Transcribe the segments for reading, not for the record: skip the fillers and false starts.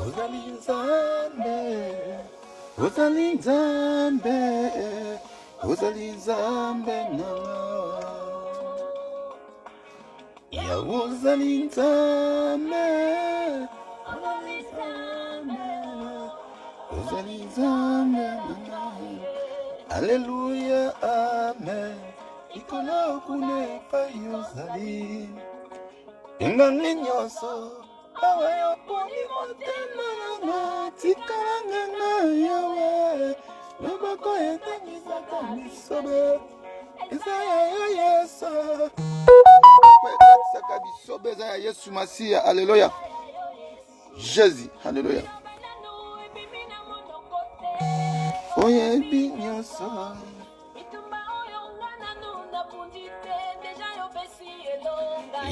ozali nzambe, ozali nzambe, ozali nzambe nanga. Ya ozali nzambe, ozali nzambe nanga. Alléluia, amen. Ikolo kune epai ozali. Engangi nyonso, awa yopongi motema nanga. Tikalanga na yawe, loboko etangisaka bisobe. Eza ya yo Yesu. Loboko ekatisaka bisobe, eza ya Yesu Masiya. Alléluia. Jésus, alléluia. Oyebi nyonso.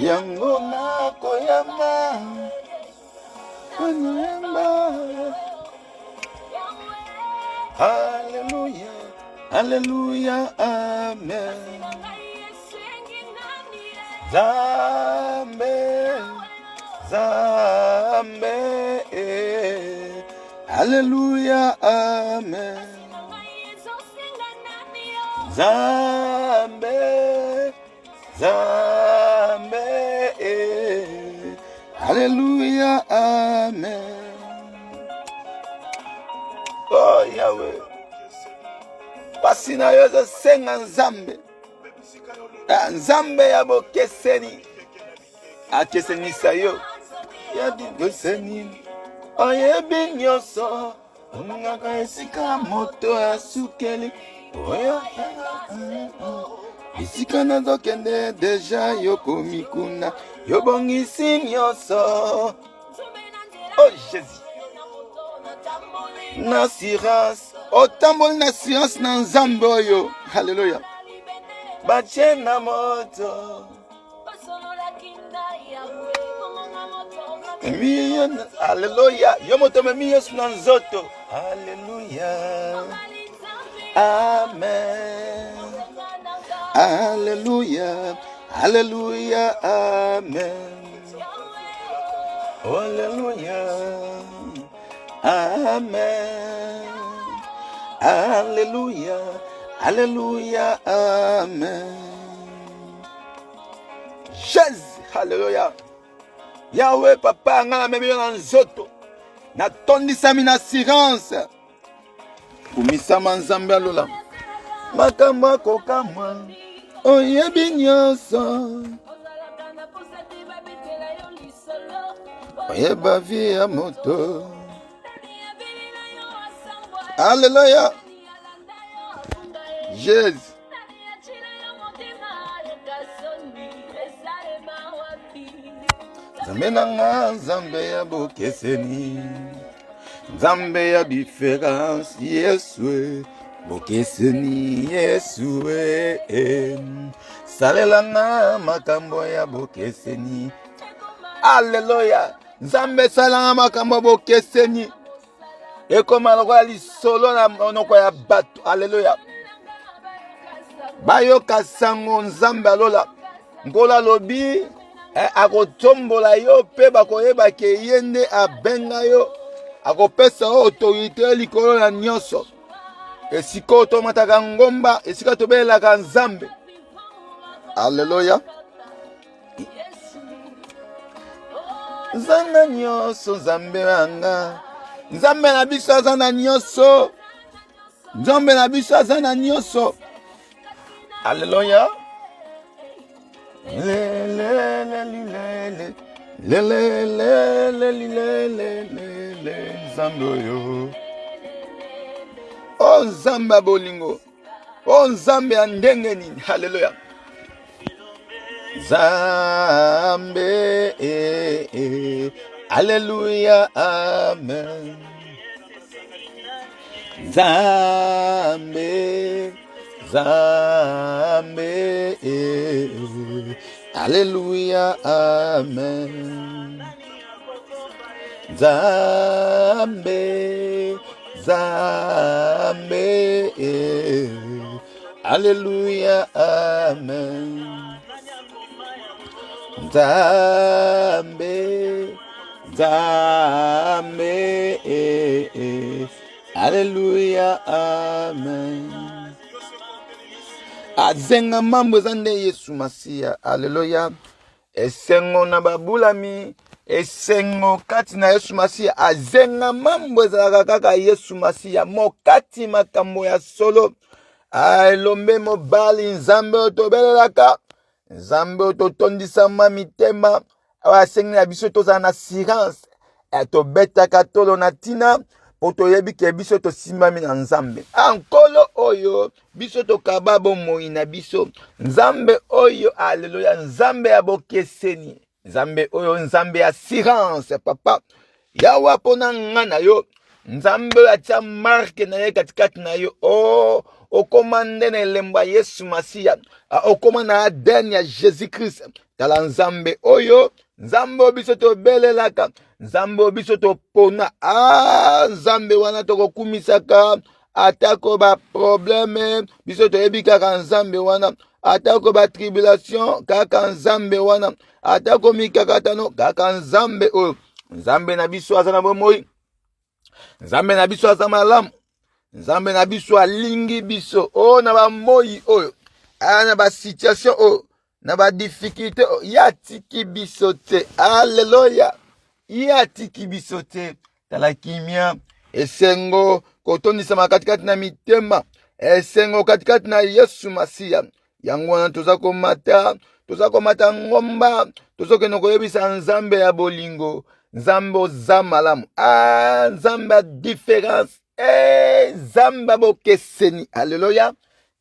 Yango nakoyamba, koyamba. Alléluia, alléluia, amen. Zambe, Zambe, alléluia, amen. Zambe, Zambe, alléluia, amen. Oh Yahweh, pasina yozo senga Nzambe, Nzambe ya bokeseni, akesenisa yo, yabi goseni, oyebi nyonso, ngaka esika moto asukeli, oyo isika nazokende deja yokomi kuna, yobongisi nyonso. Oh Jésus, na assurance, otamboli na assurance na Nzambe oyo. Hallelujah. Bache na moto, hallelujah. Yo moto memi Yesu na nzoto. Hallelujah. Amen. Alléluia, alléluia, amen. Alléluia, amen. Alléluia, alléluia, amen. Jésus, alléluia. Yahweh, papa, ngana memi na nzoto. Na tondisami na assurance. Kumisama Nzambe alola. Makambo akokamwa. Oyebi nyonso. Oyeba vie ya moto. Alléluia. Jésus. Nzambe nanga, Nzambe ya bokeseni. Nzambe ya différence, Yesu. Bokeseni Yesu salelanga makambo ya bokeseni. Alléluia. Nzambe salanga makambo bokeseni. Ekoma lokola lisolo na monoko ya bato. Alléluia. Bayoka sango Nzambe alola. Ngola lobi akotombola yo pe bakoyeba ke yende abenga yo. Akopesa autorité likolo na nyonso. Esiko tomataka ngomba, esika tobelaka Nzambe. Alléluia. Nzanga nyonso Nzambe wanga. Nzambe na biso aza na nyonso. Nzambe na biso aza na nyonso. Alléluia. Nzambe yo. Oh Nzambe bolingo. Oh Nzambe ya ndenge nini. Hallelujah. Nzambe Alléluia, amen. Nzambe, Nzambe Alléluia, amen. Nzambe, Nzambe Alléluia, amen. Nzambe, Nzambe. Alléluia, amen. Azenga mambo zande Yesu Masia. Alléluia. Esengo na babulami. Esengo kati na Yesu Masia. Azenga mambo za kaka Yesu Masia. Mokati makambo ya solo. Elombe mobali nzambe otobelelaka. Nzambe ototondisa mitema. Asengi na biso toza na assurance. Tobetaka tolo na tina. Poto yebi ke biso to simbami na nzambe. Ankolo oyo biso to kababo moi na biso. Nzambe oyo, alléluia, nzambe ya bokeseni. Nzambe oyo, nzambe ya assurance, papa. Yawa pona ngana yo. Nzambe ya tia marke na ye katikati na yo. Oh, okomande na elemba Yesu Masia. Okomande na ADN ya Jésus Christ. Tala nzambe oyo. Nzambe biso to belelaka. Nzambe biso to pona. Nzambe wana to kokumisaka. Atako ba problème. Biso to yebi kaka nzambe wana. Atako ba tribulation. Kaka nzambe wana. Atako mikakatano. Kaka nzambe oyo. Nzambe na biso azana bomoi. Nzambe na biso azana malamu. Nzambe na biso alingi biso. Oh na ba moi oyo. Na ba situation oyo. Na ba difficulté yatiki bisote. Alléluia. Yatiki bisote. Tala kimia. Esengo kotondisa makatikati na mitema. Esengo katikati na Yesu Masia. Yango wana toza komata ngomba. Toza keno koyebisa nzambe ya bolingo. Nzambe za malamu. Nzambe ya différence. Nzambe bokeseni. Alléluia.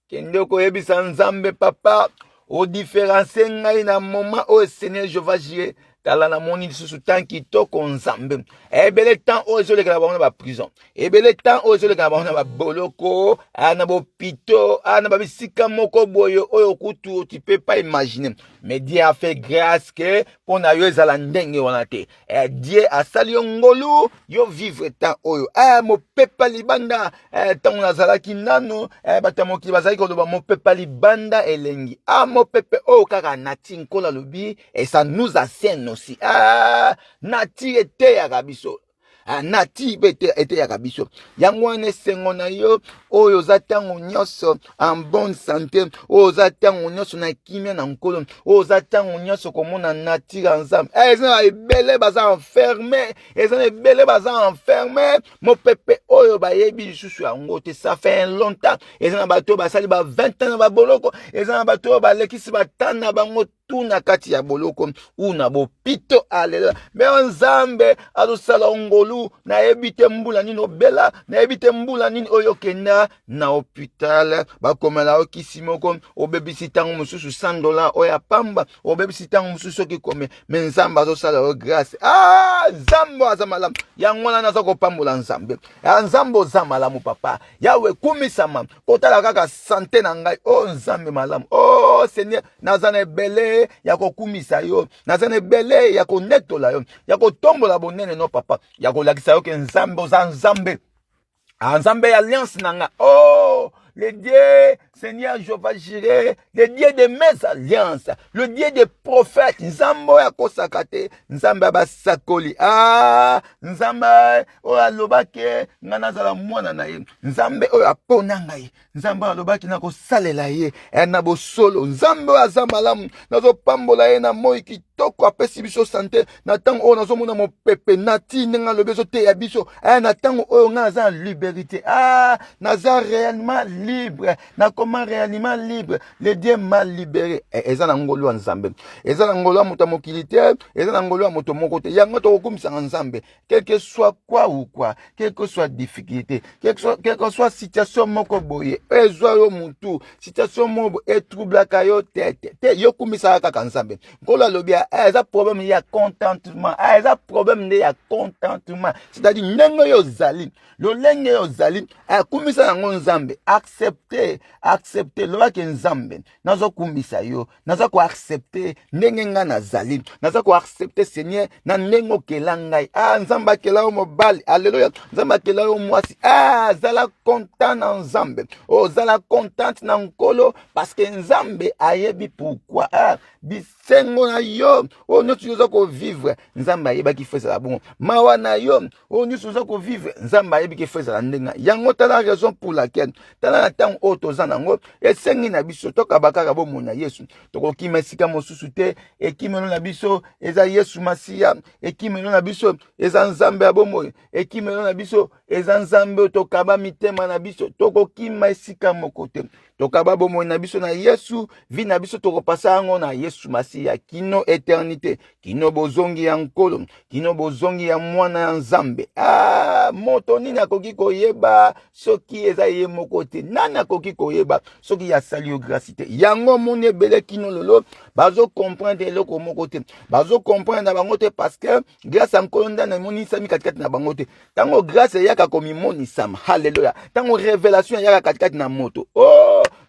Kende koyebisa nzambe papa. O différencier ngai na moment o Seigneur Jéhovah Jireh. Tala na moni lisusu tant kitoko nzambe. Ebele temps o ezoleka na bango na ba prison. Ebele temps o ezoleka na bango na ba boloko, na bopito, na ba bisika moko boyo oyo kutu tu peux pas imaginer. Mais Dieu a fait grâce que pour na yo ezala ndenge wana te. Dieu a sali ngolu yo vivre temps oyo. Mo pepa libanda tant nazalaki nano batamoki bazali ko loba mo pepa libanda elengi. Mo pepe o kaka nati nkola lobi et ça nous assène aussi. Nati ete ya kabiso. Nati ete ya kabiso. Yangwane sengo na yo oyo zatango nyoso en bonne santé. Oyo zatango nyoso na kimia na nkolo. Oyo zatango nyoso komona nati nzambe. Ezana ebele baza enfermé. Ezana ebele baza enfermé. Mo pepe oyo bayebi lisusu yango te ça fait longtemps. Ezana bato basali ba 20 ans na ba boloko. Ezana bato balekisi batana bango na kati ya boloko una bopito. Alléluia. Mais nzambe azosala ngolu na ebite mbula nini obela na ebite mbula nini oyo kenda na hôpital bakomela okisi moko obebisi tango mususu $100 oya pamba obebisi tango mususu okikome. Mais nzambe azosala grâce. Nzambe azamalamu yango wana naza kopambola nzambe. Nzambe ozamalamu papa. Yawe kumisama kotala kaka santé na ngai. Nzambe malamu. Seigneur nazana ebele ya kokumisa yo. Nazana ebele ya konetola yo. Ya kotombola bonene no papa. Ya kolakisa yo ke nzambe oza nzambe. Nzambe alliance nanga. Le Dieu, Seigneur Jéhovah Jireh, le Dieu de mes alliances, le Dieu des prophètes, Nzambe ya kosakate, Nzambe basakoli. Nzambe oya lobake ngana zala mwana na ye. Nzambe oya pona ngai. Nzambe oya lobaki na kosalela ye na bosolo. Nzambe oya zamalamu nazo pambola ye na moi kitoko apesi biso santé na tango oyo nazo mona mopepe nati nenga lobezo te ya biso. Na tango oyo nga naza liberté. Naza réellement libre. Na comment réellement libre. Le Dieu m'a libéré. Eza na ngolo ya nzambe. Eza na ngolo ya moto mokili te. Eza na ngolo ya moto moko te. Yango to kokumisa nzambe. Quel que soit quoi ou quoi. Quelle que soit difficulté. Quelle que soit situation moko boye. Ezwa yo mutu. Situation moko etroublaka yo tete. Yo kumisa kaka nzambe. Ngolo lobia. Eza problème ya contentement. Eza problème de ya contentement. C'est-à-dire ndenge yo zali. Lo lenge yo zali. Kumisa yango nzambe. Accepter loba ke nzambe nazo kumbisa yo nazo ko accepter ndenge nga nazali nazo ko accepter Seigneur na ndenge okela ngai. Nzambe akela yo mobali. Alléluia. Nzambe akela yo mwasi. Zala content na nzambe. Zala content na nkolo parce que nzambe ayebi pourquoi bisengo na yo yo o nyonso yoza ko vivre nzambe ayeba ki feza la bon mawa na yo o nyonso yoza ko vivre nzambe ayebi ki feza la ndenga yango tala raison pour laquelle tala na tango o toza nango esengi na biso tokabaka bomona Yesu tokokima esika mosusu te ekimelo na biso eza Yesu Masiya ekimelo na biso eza nzambe ya bomoi ekimelo na biso eza nzambe tokaba mitema na biso tokokima esika moko te tokaba bomoi na biso na Yesu vi na biso tokopasa yango na Yesu Masiya kino eternité kino bozongi ya nkolo kino bozongi ya mwana ya nzambe moto nini akoki koyeba soki eza ye moko te nani akoki koyeba soki ya sali yo grâce te yango moni ebele kino lolo bazo comprendre eloko moko te bazo comprendre na bango te parce que grâce à nkolo ndana emonisami katikati na bango te tango grâce eyaka komimonisama halleluya tango révélation eyaka katikati na moto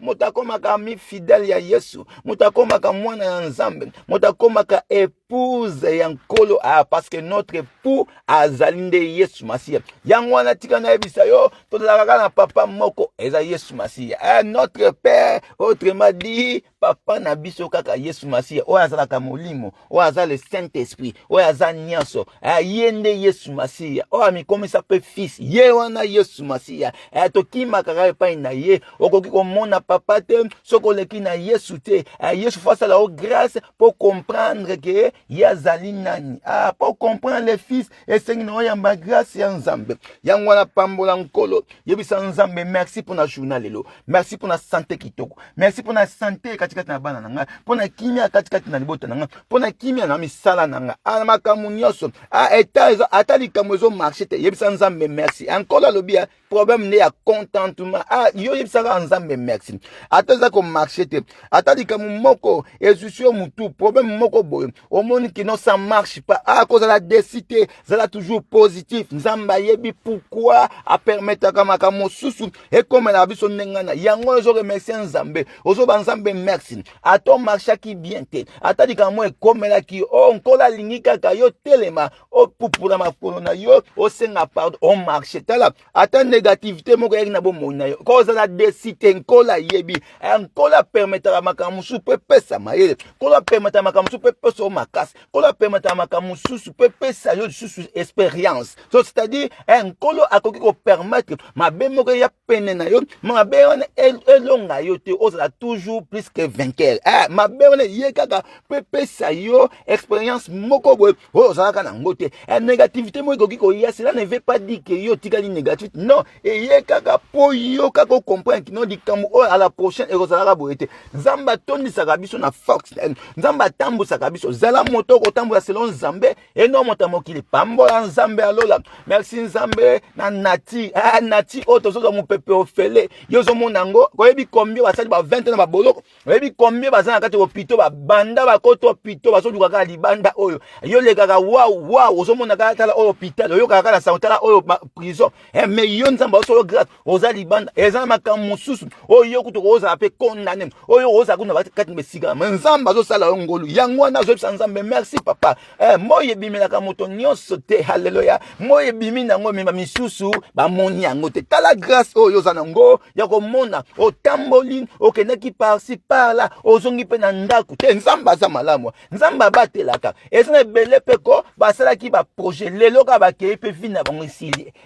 moto akomaka mi fidèle ya Yesu moto akomaka mwana ya nzambe moto akomaka épouse ya nkolo parce que notre époux azali nde Yesu Masiya yango wana tika na yebisa yo tozalaka na papa moko eza Yesu Masiya notre père autrement dit papa na biso kaka Yesu Masiya oyo azalaka molimo oyo aza le Saint-Esprit oyo aza nyonso ye nde Yesu Masiya oyo amikomisa pe fils ye wana Yesu Masiya tokimaka kaka epai na ye okoki komona papa te soki oleki na Yesu te Yesu fasala o grâce pour comprendre que ye azali nani pour comprendre le fils esengi na oyamba grâce ya nzambe yango wana pambola nkolo yebisa nzambe merci pour na journal lelo merci pour na santé kitoko merci pour na santé katikati na bana nanga pour na kimia katikati na libota nanga pour na kimia na misala nanga makambo nyonso ata likambo ezo marché te yebisa nzambe merci nkolo alobi problème ne ya contentement yo yebisaka nzambe merci ata eza ko marché te ata likambo moko ezusio mutu problème moko boye omoni ki non ça marche pas cause la décité zala toujours positif nzamba yebi pourquoi a permettre ka makambo susu et comme na biso ndengana yango ezo remercier nzambe ozo ba nzambe merci ato marcha ki bien te ata likambo ekomela ki nkola lingi kaka yo telema pupula makolo na yo senga pardon marché tala ata négativité moko yaki na bomoi na yo cause la décité nkola yebi nkola permettre makambo susu pe pesa mayele nkola permettre makambo susu pe pesa makasi nkola permettre makambo susu pe pesa yo susu expérience so c'est-à-dire nkolo akoki ko permettre mabe moko ya pene na yo mabe wana elonga yo te ozala toujours plus que vainqueur mabe wana ye kaka pe pesa yo expérience moko boye ozalaka na ngote négativité moko koki ko ya cela ne veut pas dire que yo tikali négativité non et ye kaka po yo kaka comprendre ki non dikambo à la prochaine ekozalaka boye te nzamba tondisaka biso na force nzamba tambusaka biso zala moto kotambola selon nzambe eno moto mokili pambola nzambe alola merci nzambe na nati nati otozoza mopepe ofele yozo monango koyebi combien basali ba 20 na baboloko koyebi combien bazana kati opito ba banda ba koto opito basoduka kaka libanda oyo yo lekaka wow ozomona kaka tala oyo hôpital oyo kaka na santé oyo prison mais yo nzamba osolo grâce oza libanda eza makambo mosusu oyo kuto oza pe condamné oyo oza kuna bakati besika nzamba azosala ngolu yango wana azobisa nzambe merci papa moye bimelaka moto nyonso te haleluya moye bimi nango mema misusu bamoni yango te tala grâce oyo oza nango ya komona otamboli okendaki par-ci par-là ozongi pe na ndako te nzambe aza malamu nzambe abatelaka eza na ebele pe ko basalaki baprojet lelo ka bakei pe vi na bango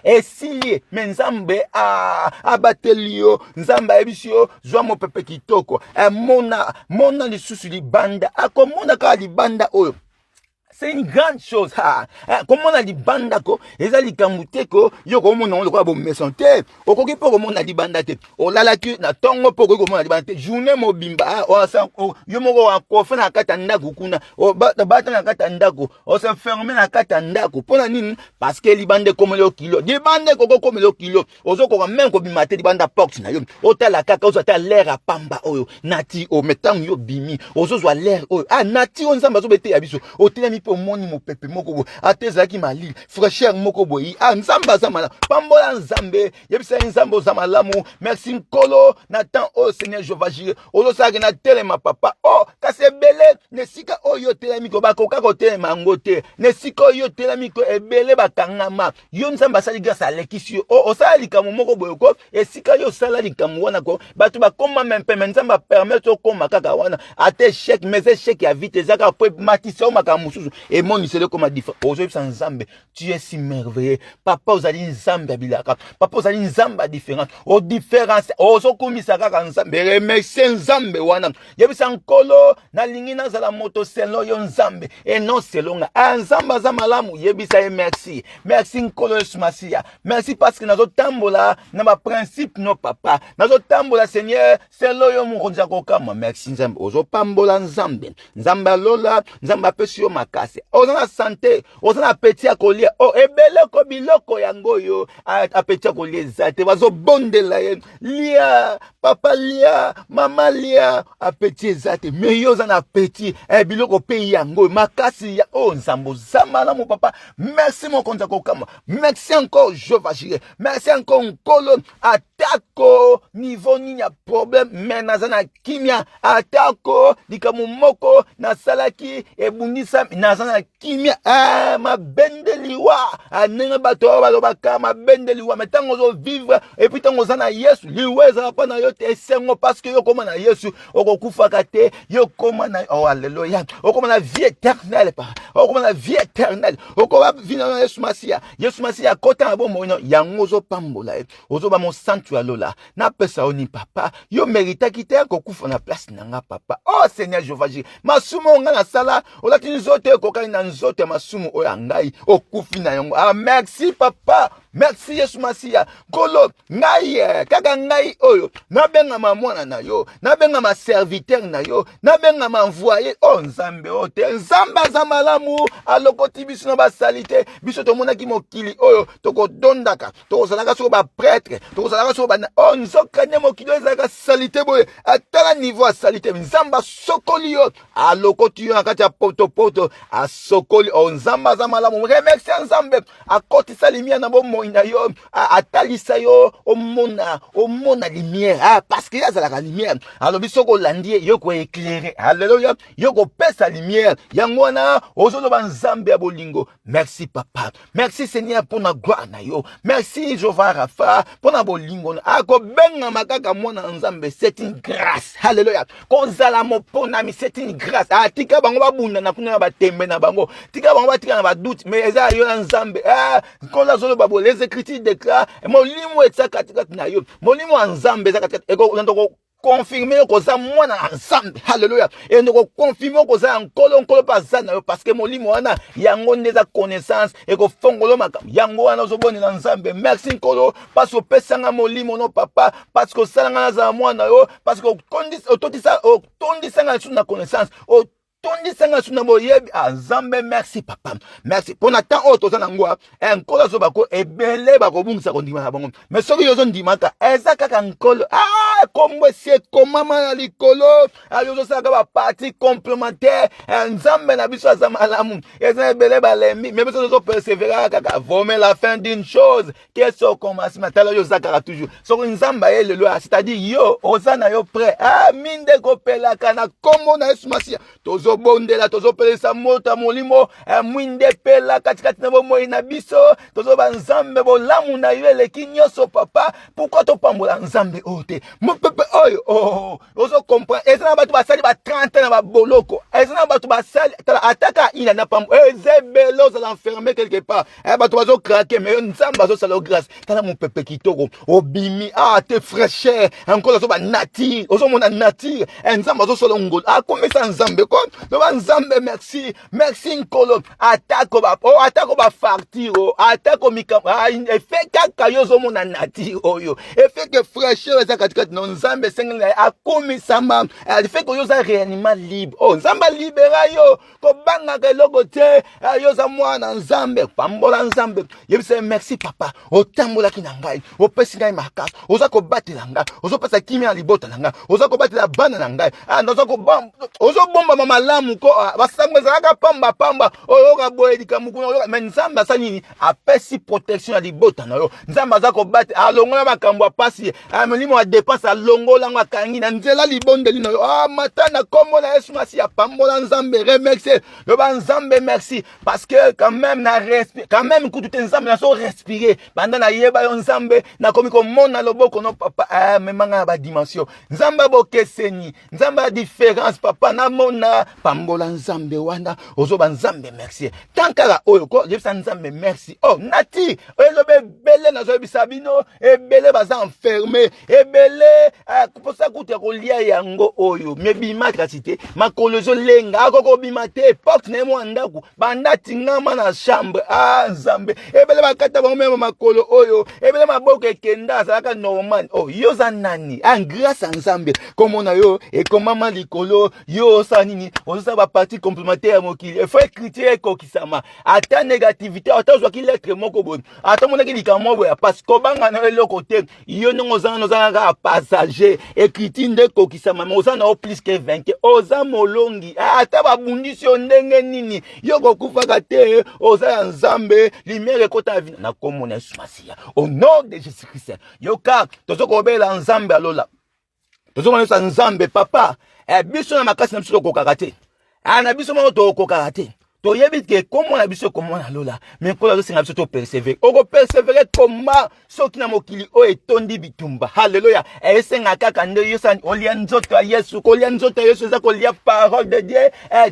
esilie me nzambe abateli yo nzambe ayebisi yo zwa mopepe kitoko mona lisusu libanda akomona kaka libanda oyo c'est une grande chose comment on a dit bandako eza likambu te ko yo ko mona on ko bo mesonte okoki po ko mona libanda te olalaki na tongo po ko mona libanda te journée mobimba yo moko wa kofa na kata ndako kuna bata na kata ndako o se fermer na kata ndako pona nini parce que libanda komelo kilo libanda ko komelo kilo ozo ko même ko bimate libanda porte na yo otala kaka ozo ta l'air a pamba oyo nati o metang yo bimi ozo zo l'air oyo nati on nzamba zo bete ya biso otelemi pe moni mo pepe moko bo ateza ki malili fraîcheur moko boyi nzamba zamala pambola nzambe yebisa nzambo zamalamu merci nkolo natan o Seigneur Jéhovah Jireh ozo saki na telema papa kasi ebele nesika oyo telemi ko bakoka ko telema ngote nesika oyo telemi ko ebele bakangama yo nzamba sali grâce à lekisi osala likamu moko boyoko esika yo sala likamu wana ko batu bakoma mempe nzamba permettre okoma kaka wana ate chèque mais chèque ya vite ezaka po matisa o makamu susu et mon isele comme différent ozo bisa nzambe tu es si merveilleux papa ozali nzambe bilaka papa ozali nzamba différent o différence ozo komisa kaka nzambe remercier nzambe wana yebisa nkolo na lingi nazala moto selo yo nzambe et non selonga nzamba za malamu yebisa e merci merci nkolo Yesu Masia merci parce que nazo tambola na ba principe no papa nazo tambola Seigneur selo yo mukonza kokama merci nzambe ozo pambola nzambe nzamba lola nzamba pesi yo makase ozo na santé ozo na appétit akolia ebele ko biloko yango yo appétit akolia zate bazo bondela lia papa lia mama lia appétit zate meyo za na appétit biloko pe yango makasi ya nzambo zamala mo papa merci mon konza kokama merci encore Jéhovah Jireh merci encore nkolo atako niveau nini ya problème mais nazana kimia atako likamu moko na salaki ebundisa nazana kimia mabendeliwa anenga bato balobaka mabendeliwa metango zo vivre et puis tango zana Yesu liweza pa na yote esengo parce que yo koma na Yesu okokufaka te yo koma na alléluia okoma na vie éternelle pa okoma na vie éternelle okoma vina na Yesu Masia kota na bo moino yango zo pambola ozo ba mon sanctuaire lola na pesa oni papa yo mérita kite kokufa na place nanga papa Seigneur Jéhovah Jireh masumo nga na sala olati nzote kokani na nzote masumo oya ngai okufi na yango merci papa merci Yesu Masia kolo ngai kaka ngai oyo nabenga mwana na yo nabenga ma serviteur na yo nabenga ma envoyé nzambe te nzamba za malamu alokoti biso na basalite biso tomonaki mokili oyo tokodondaka tokozalaka soko ba prêtre tokozalaka soko ba nzokanya mokili ezalaka salite boye atala niveau ya salite nzamba sokoli yo alokoti yo na kati ya poto asokoli nzamba za malamu remercie nzambe akotisa limia na bomoi na yo atalisa yo omona lumière parce que yazalaka lumière alobi soko landie yo ko éclairer alléluia yo ko pesa lumière yango wana ozoloba nzambe ya bolingo merci papa merci Seigneur pour na gloire na yo merci Jéhovah Rapha pour na bolingo ako benga makaka mwana nzambe c'est une grâce alléluia kozala mopona mi c'est une grâce tika bango babunda na kuna batembe na bango tika bango batika na ba doute mais eza yo na nzambe kola zolo babo les écritures déclarent molimo etsa katikati na yo molimo nzambe eza katikati eko ndoko confirmer que ça mwana ensemble alléluia et nous confirmer que ça nkolo pas na yo parce que molimo wana yango ndeza connaissance et ko fongolo makam yango wana zoboni na nzambe merci nkolo parce que pesanga molimo no papa parce que salanga za mwana yo parce que tondisa na connaissance tondi sanga suna boyebi nzambe merci papa merci pour na temps auto za ngwa nkolo zo bako ebele bako bungisa ko ndima bango mais soki yo zo ndimaka eza kaka nkolo komwe sie komama na likolo yo zo saka ba partie complémentaire nzambe na biso za malamu eza ebele balembi mais biso zo persévérer kaka vomé la fin d'une chose qu'est-ce commence matala yo zakara toujours soki nzamba ye lelo c'est-à-dire yo ozana yo prêt minde ko pelaka na kombo na Yesu Masia tozo bondela tozo pelesa mota molimo mwinde pela katikati na bomoi na biso tozo banzambe bolamu na yo eleki nyonso papa pourquoi to pambola nzambe ote mo pepe oyo ozo comprendre ezana batu basali ba 30 na ba boloko ezana batu basali ataka ina na pambo ezebelo za l'enfermer quelque part batu bazo craquer mais nzambe bazo sala grâce tala mon pepe kitoko obimi te fraîcheur encore zo ba nature ozo mona nature nzambe bazo sala ngol komesa nzambe ko nzambe merci nkolo atako ba fartiro atako mikamba effet kaka yo zo mona nature oyo effet que fraîcheur za katikati no nzambe sengela akomisama effet que yo za réellement libre nzambe libera yo ko banga ke logo te yo za mwana nzambe pambola nzambe yebise merci papa otambola kinangai opesi ngai makasi oza ko batela ngai ozo pesa kimia libota ngai oza ko batela bana ngai ozo bomba mama malamu ko basango zalaka pamba pamba oyoka boye likamukuna oyoka mais nzambe asani apesi protection ya libota na yo nzambe azako bate alongola makambo ya pasi molimo wa dépense alongola ngo akangi na nzela libondeli na yo matana kombo na Yesu Masi ya pambola nzambe remercier yo ba nzambe merci parce que quand même na respire quand même kutu te nzambe na so respirer banda na yeba yo nzambe na komi ko mona loboko no papa memanga ba dimension nzambe bokeseni nzambe a différence papa na mona pambola nzambe wana ozo ba nzambe merci tankala oyo ko jepsa nzambe merci nati elobe bele na zo bisabino ebele baza enfermé ebele posa kutu ko lia yango oyo mebima kasite makolo zo lenga akoko bima te porte na mo ndaku banda tingama na chambre nzambe ebele bakata ba mema makolo oyo ebele maboko ekenda salaka normal yoza nani grâce à nzambe comme na yo et comme mama likolo yo sa nini oza ba partie complémentaire mokili il faut écrire ko kisama ata négativité ata zo ki lettre moko bon ata mona ki likamo boya parce que banga na le côté yo no za ka passager écriture nde ko kisama mais oza na plus que 20 oza molongi ata babundisi yo ndenge nini yo kokufaka te oza ya nzambe lumière ekota vina na komona Yesu Masiya au nom de Jésus Christ yoka tozo kobela nzambe alola tozo kobela nzambe papa biso na makasi na biso kokaka te na biso mo to kokaka te to yebi ke komona biso komona lola mais ko la singa biso to persévérer oko persévérer comment soki na mokili o etondi bitumba haleluya esenga kaka nde yosa olia nzoto ya Yesu ko lia nzoto ya Yesu eza ko lia parole de Dieu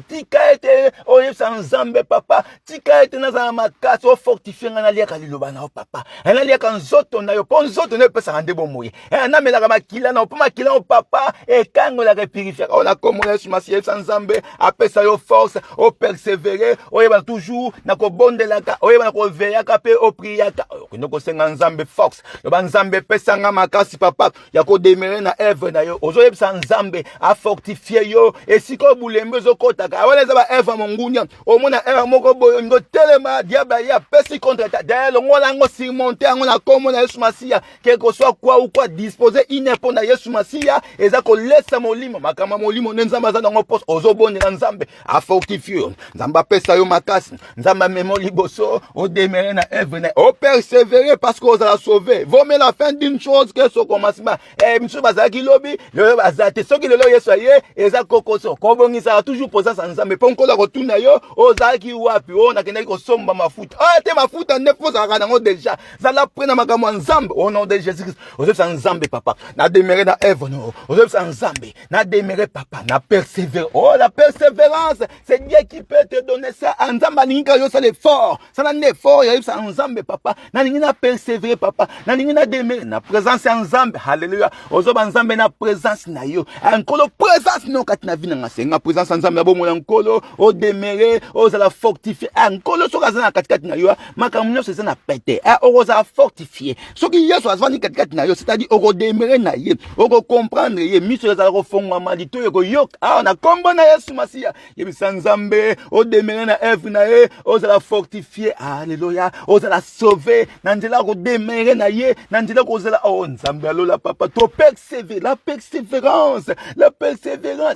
tika ete o yesa nzambe papa tika ete na za makasi o fortifier na lia kaliloba na papa na lia kan nzoto na yo po nzoto ne pesa ande bomoye na melaka makila na po makila o papa e kango la repurifier ona komona Yesu Masiya nzambe apesa yo force o persévérer oyeba toujours na ko bondelaka oyeba na ko veyaka pe o priaka ko senga nzambe force yo ba nzambe pesanga makasi papa ya ko demere na œuvre na yo ozoyebisa nzambe a fortifier yo esiko bulembe zokotaka aweleza ba œuvre mongunya omona œuvre moko boyo ngo telema diable ya pesi contre ta d'ailleurs ngola ngo surmonter ngo na komo na Yesu Masiya quelque soit quoi ou quoi disposer inepo na Yesu Masiya eza ko lesa molimo makama molimo nzamba za ngo poste ozobonela nzambe a fortifier nzamba pesa yo makasi nzamba memo liboso o demere na œuvre na o persévérer parce que vous allez sauver vaut mieux la fin d'une chose que ce commencement monsieur bazaki lobi le bazate soki lelo Yesu aye eza kokoso kobongisa toujours posa nzambe ponko la rotuna yo ozaki wapi na kenda ko somba mafuta te mafuta ne posa kana ngo déjà za la prena makamo nzambe au nom de Jésus Christ ozebisa nzambe papa na demere na œuvre no ozebisa nzambe na demere papa na persévérer la persévérance c'est Dieu qui peut te donner ça nzamba ninga yo ça l'effort ça na effort ya ça nzambe papa na ninga na persévérer papa na ninga na demere na présence ya nzambe haleluya ozoba nzambe na présence na yo nkolo présence no katina vina ngasenga présence nzambe bomo ya nkolo o demere o za la fortifier nkolo soka za na katikati na yo makamunyo c'est na pété o za fortifier soki Yesu azvani katikati na yo c'est-à-dire o demere na ye o comprendre ye miso za ko fongwa malito yo yoka na kombo na Yesu Masiya yebisa nzambe o demere na œuvre na ye oza la fortifier alléluia oza la sauver na nzela ko demere na ye na nzela ko zela nzambe alola papa to persévérer la persévérance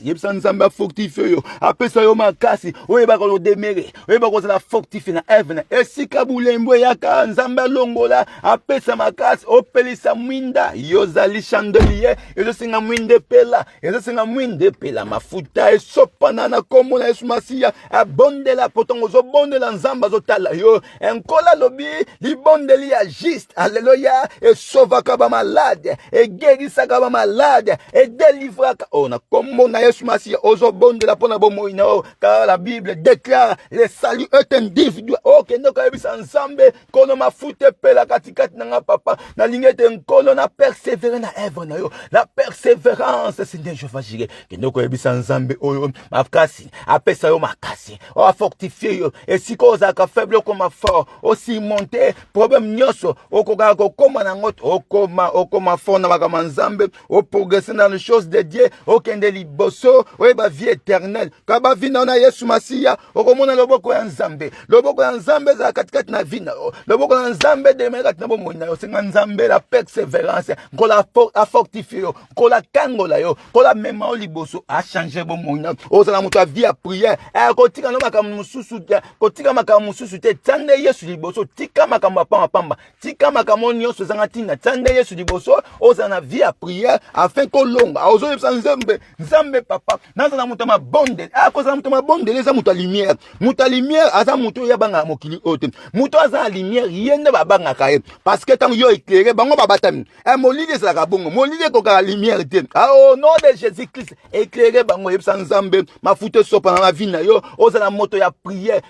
yebisa nzambe a fortifier yo apesa yo makasi oyeba ko demere oyeba ko zela fortifier na œuvre na esika bulembo yaka nzambe longola apesa makasi opelisa mwinda yozali chandelier ezosinga mwinde pela mafuta esopana na komona Yesu Masiya abondela potongo zo bondela nzamba zo tala yo enkola lobi libondeli ya juste alléluia et sauvaka ba malade et guérisaka ba malade et délivraka na komona Yesu Masiya ozo bondela pona bomo ina car la Bible déclare le salut est individuel kendo ka yebisa nzambe kono mafuta pela katikati na papa na lingete nkolo na persévérer na œuvre na yo la persévérance c'est Dieu Jéhovah Jireh kendo ka yebisa nzambe oyo makasi apesa yo makasi fortifier yo et si koza ka faible comme fort aussi monter problème nyoso okoka kokoma na ngoto okoma fort na makama nzambe o progresser dans les choses de Dieu okende liboso oyeba vie éternelle kaba vina na Yesu Masiya okomona loboko ya nzambe za katikati na vina loboko ya nzambe de mekati na bomona yo senga nzambe la persévérance kola fortifier yo kola kangola yo kola mema liboso a changer bomona ozala mutu a vie à prière kotika no makambo mususu te tande Yesu liboso tika makambo pamba tika makambo nyonso zanga tina tande Yesu liboso ozala na vie à prière afin ko longa ozoyebisa nzambe papa nazala mutu mabonde akozala mutu mabonde leza mutu lumière aza mutu ya banga mokili ote mutu aza lumière yende babanga kaye parce que tant yo éclairé bango babatami molili ezalaka bongo molili kokaka lumière te au nom de Jésus Christ éclairé bango yebisa nzambe mafuta sopa na vie na yo ozala moto ya prière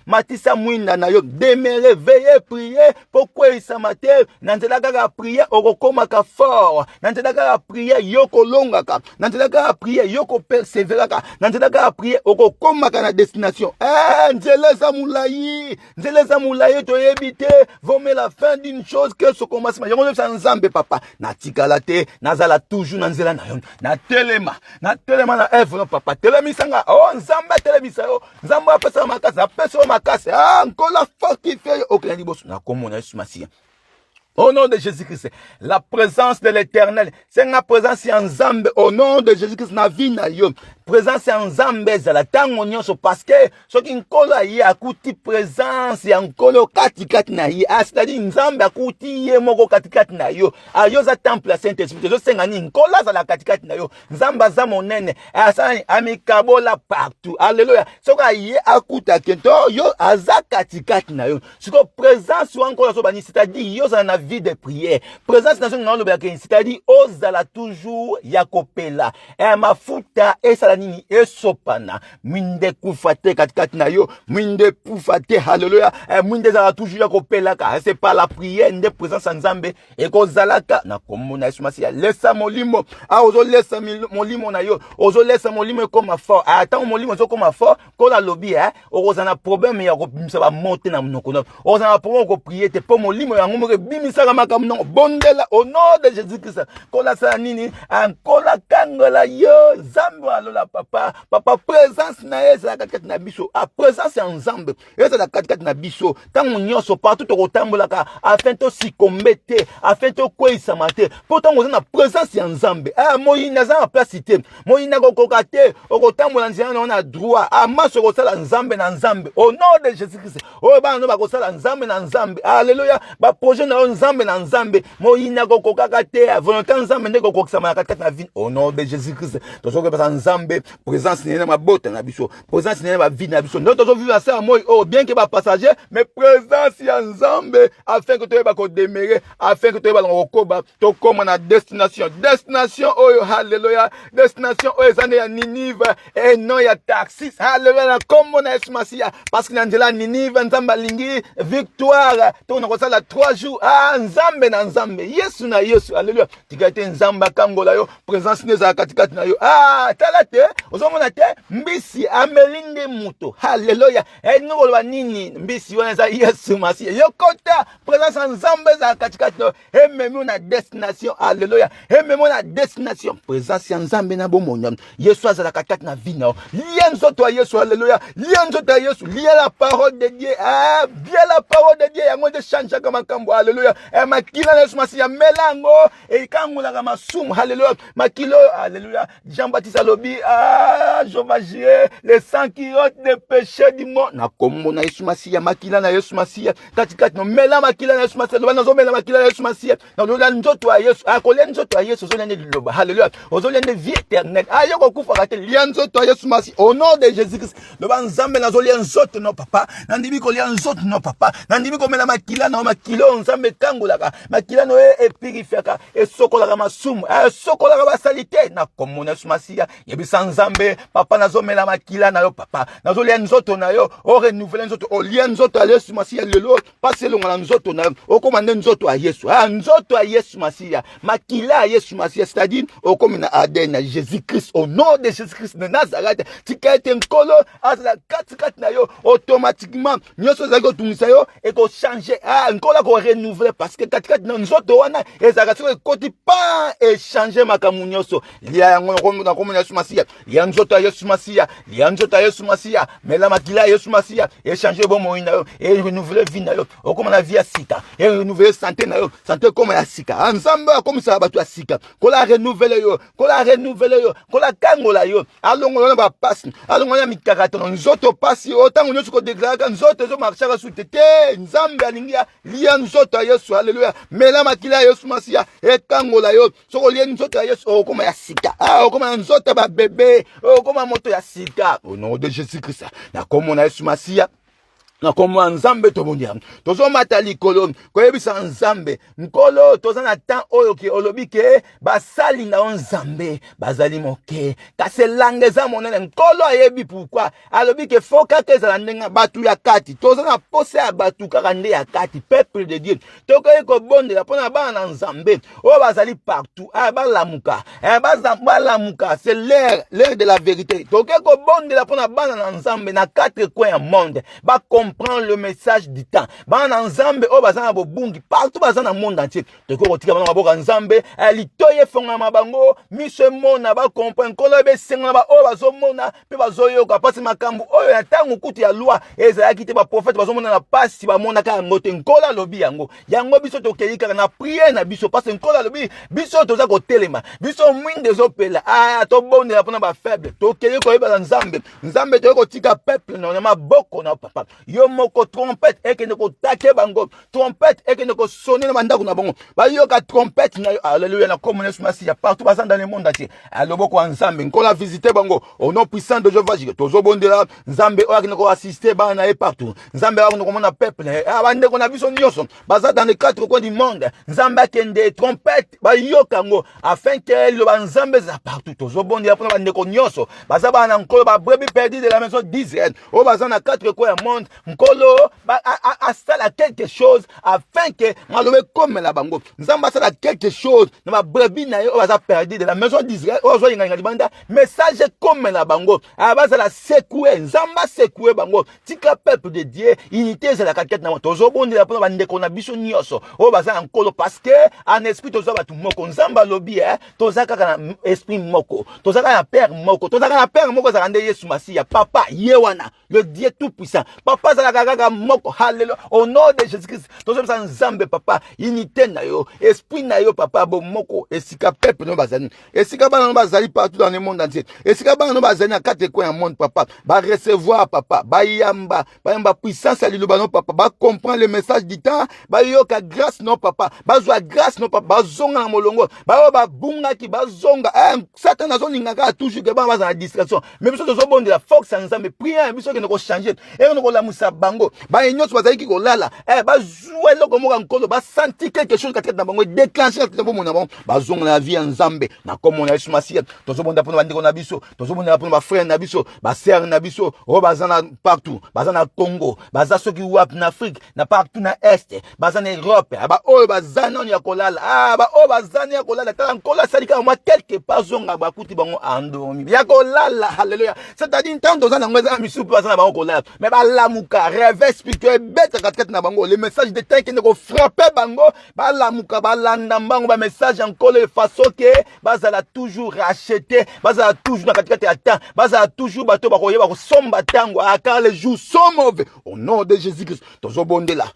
matisa mwinda na yo demeurer veiller prier pourquoi il s'amateur nanzela kaka prière okokomaka fort nanzela kaka prière yoko longaka nanzela kaka prière yoko persévéraka nanzela kaka prière okokomaka na destination nzeleza mulayi toyebi te vomé la fin d'une chose que ce commencement yango yebisa nzambe papa natikala te nazala toujours na nzela na yo na telema na œuvre papa telemisanga nzambe telemisa yo nzambe apesa makasi nkola fortifier okende liboso na komona Yesu Masiya. Au nom de Jésus-Christ, la présence de l'Éternel, c'est la présence en Zambe, au nom de Jésus-Christ, na vie na yo. Présence en Zambe, c'est la tango nyonso, parce que ce qui nkola yi akuti présence ya nkolo katikati na yi, c'est-à-dire Nzambe akuti ye moko katikati na yo. Yo za temple ya Saint-Esprit, zo sengani nkola za la katikati na yo. Nzamba za monene, asani amikabola partout. Alléluia. Soka yi akuta kento yo aza katikati na yo. Siko présence wa nkola so bani, c'est-à-dire yo za na vie de prière. Présence na zonga lobaki, c'est-à-dire ozala toujours yakopela. Mafuta esala nini esopana. Mwinde kufate katikati na yo, mwinde pufate, hallelujah. Mwinde zala toujours yakopela ka. C'est pas la prière de présence en Nzambe et kozalaka na komona Yesu Masiya. Laisse molimo. Ozo laisse molimo na yo. Ozo laisse molimo comme fort. Attends molimo zo comme fort. Ko la lobby ozana problème ya ko bimisa ba monter na monoko. Ozana problème ko prier te po molimo ya ngombe bimisa makamno bondela au nom de Jésus-Christ. Kola sanini ankola kangola yo Zambe alola papa présence na yesa katikati na biso présence en Nzambe yesa la katikati na biso tango nyonso partout tokotambola ka afin to sikombete afin to kwisa mate pourtant on a présence en Nzambe moyina za place te moyina kokoka te okotambola nzela na droit maso kosala Nzambe na Nzambe au nom de Jésus-Christ bana no bakosala Nzambe na Nzambe alléluia ba projet na Nzambe na Nzambe moyina kokokaka te volonté Nzambe ndeko kokisama katikati na vie au nom de Jésus-Christ tozoke pa Nzambe présence na mabota na biso présence na vie na biso notre vivre ça moi bien que ba passager mais présence ya Nzambe afin que tu ba ko demeurer afin que tu ba kokoba to koma na destination oyo hallelujah destination oyo zane ya Ninive et non ya taxis hallelujah na comme na Yesu Masiya parce que na njela Ninive Nzambe lingi victoire to na kosala 3 jours Nzambe na Nzambe Yesu na Yesu hallelujah tikate Nzamba kangola yo présence neza katikati na yo tala te ozomona te mbisi amelinde muto hallelujah ngo ba nini mbisi wana za Yesu Masiya yokota présence Nzambe za katikati no ememi na destination hallelujah ememi na destination présence ya Nzambe na bomonya Yesu azala katikati na vie na lienzo to Yesu hallelujah lienzo to Yesu lia la parole de Dieu bien la parole de Dieu yango de change kama kambo hallelujah makila na Yesu Masiya melango ekangula kama sumu hallelujah makilo hallelujah Jean-Baptiste alobi Jehovah Jireh le sang qui ôte les péchés du monde na komo na Yesu Masiya makila na Yesu Masiya katikati no mela makila na Yesu Masiya loba mela makila na Yesu Masiya na lola nzoto ya Yesu akolia nzoto ya Yesu ozolende liloba hallelujah ozolende vie éternelle ayoko kufa kate lia nzoto ya Yesu Masiya au nom de Jésus-Christ loba Nzambe na zolia nzoto no papa nandimi ko lia nzoto no papa nandimi ko mela makila na makilo Nzambe kangolaka makila no epirifiaka esokolaka masumu esokolaka basalite na komona Yesu Masiya yebisa kopesa nzambe papa nazomela makila na yo papa nazolia nzoto na yo o renouveler nzoto o lia nzoto ya Yesu Masiya lelo pasi elonga na nzoto na yo okomande nzoto ya Yesu nzoto ya Yesu Masiya makila ya Yesu Masiya c'est-à-dire okomi na ADN na Jésus-Christ au nom de Jésus-Christ de Nazareth tika ete nkolo azala kati na yo automatiquement nyonso ezali kotungisa yo ekochange nkolo ko renouveler parce que kati na nzoto wana ezalaka soki ekoti pa échanger makambo nyonso lia yango na komona Yesu Masiya lia nzoto ya Yesu Masiya lia nzoto ya Yesu Masiya mela makila ya Yesu Masiya échanger bomoi na yo et renouveler vie na yo okoma na vie ya sika et renouveler santé na yo santé koma ya sika nzambe akomisa bato ya sika kola renouveler yo kola kangola yo alongola ba pasi alongola mikakata nzoto pasi otango nyonso ko déclarer nzoto zo marchaka su tete nzambe alingia lia nzoto ya Yesu haleluya mela makila ya Yesu Masiya ekangola yo soko lia nzoto ya Yesu okoma ya sika okoma nzoto ba bébé okoma moto ya sika au nom de Jésus-Christ na komona Yesu Masiya na komo nzambe tobonya tozo mata likolo koyebisa nzambe nkolo toza na temps oyo ke olobi ke basali na nzambe bazali moke kasi langue za monene nkolo ayebi pourquoi alobi ke foka ke za ndenga batu ya kati toza na pose ya batu kaka nde ya kati peuple de Dieu tokoye ko bondela pona bana na nzambe o bazali partout balamuka balamuka c'est l'air de la vérité tokoye ko bondela pona bana na nzambe na quatre coins du monde ba comprendre le message du temps bana nzambe o bazana bobungi partout bazana monde entier toko kotika bana maboka nzambe litoye fonga mabango miso mona ba comprendre kolo be senga ba o bazomona pe bazoyoka pasi makambu oyo ya tangu kuti ya loi ezalaki te ba prophète bazomona na pasi ba mona ka ngote nkola lobi yango biso tokeyika na prière na biso pasi nkola lobi biso toza ko telema biso mwinde zopela to bonde la pona ba faible tokeyika ko yeba nzambe to ko tika peuple na maboko na papa yo moko trompette ekende ko take bango trompette ekende ko sonner na bandako na bango ba yoka trompette na yo alléluia na comme Yesu Masiya partout bazan dans le monde entier aloboko nzambe nkola visiter bango au nom puissant de Jéhovah tozo bondela nzambe o akende ko assister bana et partout nzambe akende ko mona peuple bande ko na biso nyonso bazan dans les quatre coins du monde nzambe akende trompette ba yoka ngo afin que le nzambe za partout tozo bondela pona bande ko nyonso bazan bana nkolo ba brebis perdues de la maison d'Israël o bazan na quatre coins du monde nkolo a sala quelque chose afin que malobe comme la bango nzamba sala quelque chose na ba brebis na yo baza perdu de la maison d'Israël o zo inga libanda message comme la bango baza la secouer nzamba secouer bango tika peuple de Dieu unité c'est la quête na tozo bondi la pona bande ko na biso nyonso o baza nkolo parce que en esprit tozo batu moko nzamba lobi toza kaka na esprit moko toza kaka na père moko toza kaka na père moko za rande Yesu Masiya papa yewana le Dieu tout puissant papa za kaka moko hallelujah au nom de Jésus-Christ tozo sa nzambe papa unité na yo esprit na yo papa bo moko esika peuple no bazali esika bana no bazali partout dans le monde entier esika bana no bazali na quatre coins du monde papa ba recevoir papa ba yamba puissance à liloba no papa ba comprendre le message du temps ba yoka grâce no papa ba zwa grâce no papa ba zonga na molongo ba bunga ki ba zonga Satan azo ningaka toujours que ba na distraction mais biso tozo bonde la force nzambe prière biso ke ne ko changer et on ko la musa bango ba nyonso bazali ki ko lala ba jouer loko moka nkolo ba sentir quelque chose katika na bango déclencher na bango na bango ba zonga na vie nzambe na comme on a Yesu Masiya tozo bonda pona bandiko na biso tozo bonda pona ba frère na biso ba sœur na biso o bazana partout bazana Congo baza soki wap na Afrique na partout na est bazana Europe ba o bazana ya kolala ba o bazana ya kolala tala nkola salika moi quelque part zonga ba kuti bango andomi ya kolala hallelujah c'est-à-dire tant dozana ngweza misupu bazana bango kolala mais ba lamuka réveil spirituel bête katkati na bango le message de temps qui ne ko frapper bango ba lamuka ba landa bango ba message encore le façon que bazala toujours racheter bazala toujours na katikati ya temps bazala toujours bato ba koyeba ko somba tango car les jours sont mauvais au nom de Jésus-Christ tozo bondela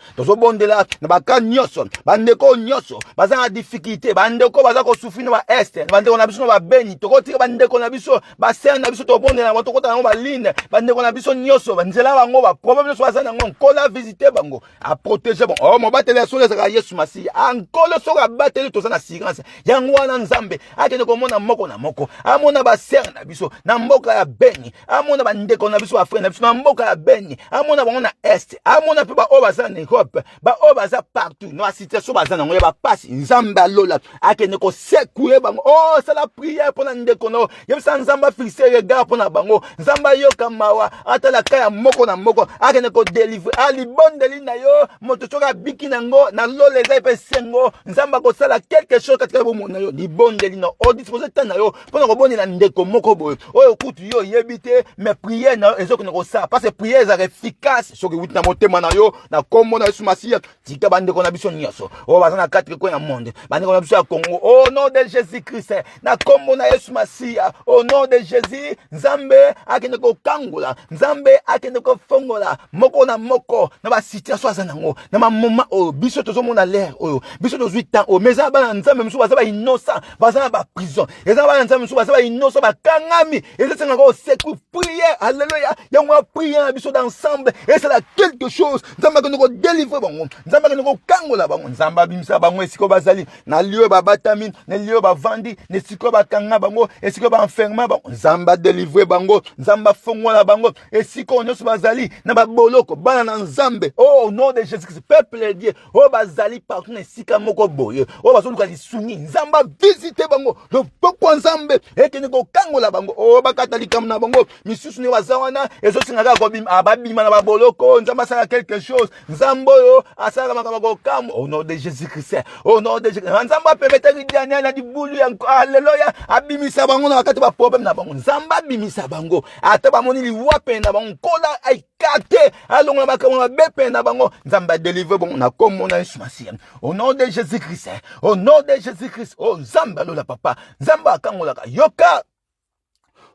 na baka nyonso bandeko nyonso bazana difficulté bandeko baza ko souffrir na ba est bandeko na biso na ba beni tokotika bandeko na biso ba ser na biso to bondela bato kota na ba ligne bandeko na biso nyonso banzela bango ba problème ndeko nyonso baza nango nkola visite bango a protéger bango oh mobateli solo ezaka Yesu Masiya ankolo soko abateli toza na assurance yango wana nzambe akende komona moko na moko amona ba ser na biso na mboka ya Beni amona ba ndeko na biso ba frère na biso na mboka ya Beni amona bango na est amona pe ba o baza na Europe ba o baza partout no situation baza nango ya ba pasi nzambe alola akende ko secouer bango oh c'est la prière pour na ndeko no yebisa nzamba fixer regard pour na bango nzamba yoka mawa atala kaya moko na moko akende ko délivrer ali bondeli na yo moto choka biki nango na lola eza pe sengo nzamba ko sala quelque chose katika bomo na yo li bondeli na o disposer ta na yo pour na ko boni na ndeko moko boyo oyo kutu yo yebite mais prière na ezoko na ko sa parce que prière est efficace soki wuti na motema na yo na kombo na Yesu Masiya tika bandeko na biso nyonso o baza na 4 coins ya monde bandeko na biso ya Congo au nom de Jésus-Christ na kombo na Yesu Masiya au nom de Jésus nzambe akende ko kangola nzambe akende ko fongola moko na moko na ba situation aza nango na ma moment o biso tozo mona l'air oyo biso tozo 8 ans o meza bana nzambe musu baza ba innocent baza na ba prison eza bana nzambe musu baza ba innocent ba kangami eza senga ko secours prière alléluia yango prière na biso d'ensemble et c'est là quelque chose nzambe akende ko délivrer bango nzambe akende ko kangola bango nzamba bimisa bango esiko bazali na lieu ba batamine na lieu ba vandi na esiko ba kanga bango esiko ba enferma bango nzamba délivrer bango nzamba fongola bango esiko nyonso bazali na ba boloko bana na nzambe oh au nom de Jésus-Christ peuple de Dieu oh bazali partout na esika moko boye oh bazoluka lisungi nzamba visiter bango le poko nzambe ekene ko kangola bango oh bakata likam na bango misusu ne bazawana ezosinga ka ko bima babima na ba boloko nzamba sala quelque chose nzambo yo asala makama ko kam au nom de Jésus-Christ au nom de Jésus nzamba permettre dianya na dibulu ya alléluia abimisa bango na bakati ba problème na bango nzamba abimisa bango ata ba moni liwape na bango kola aikate alonga bakama bepe na bango nzamba délivrer bon na comme na Yesu Masiya au nom de Jésus-Christ au nom de Jésus-Christ oh nzamba lola papa nzamba akangola yoka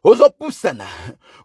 ozo pusana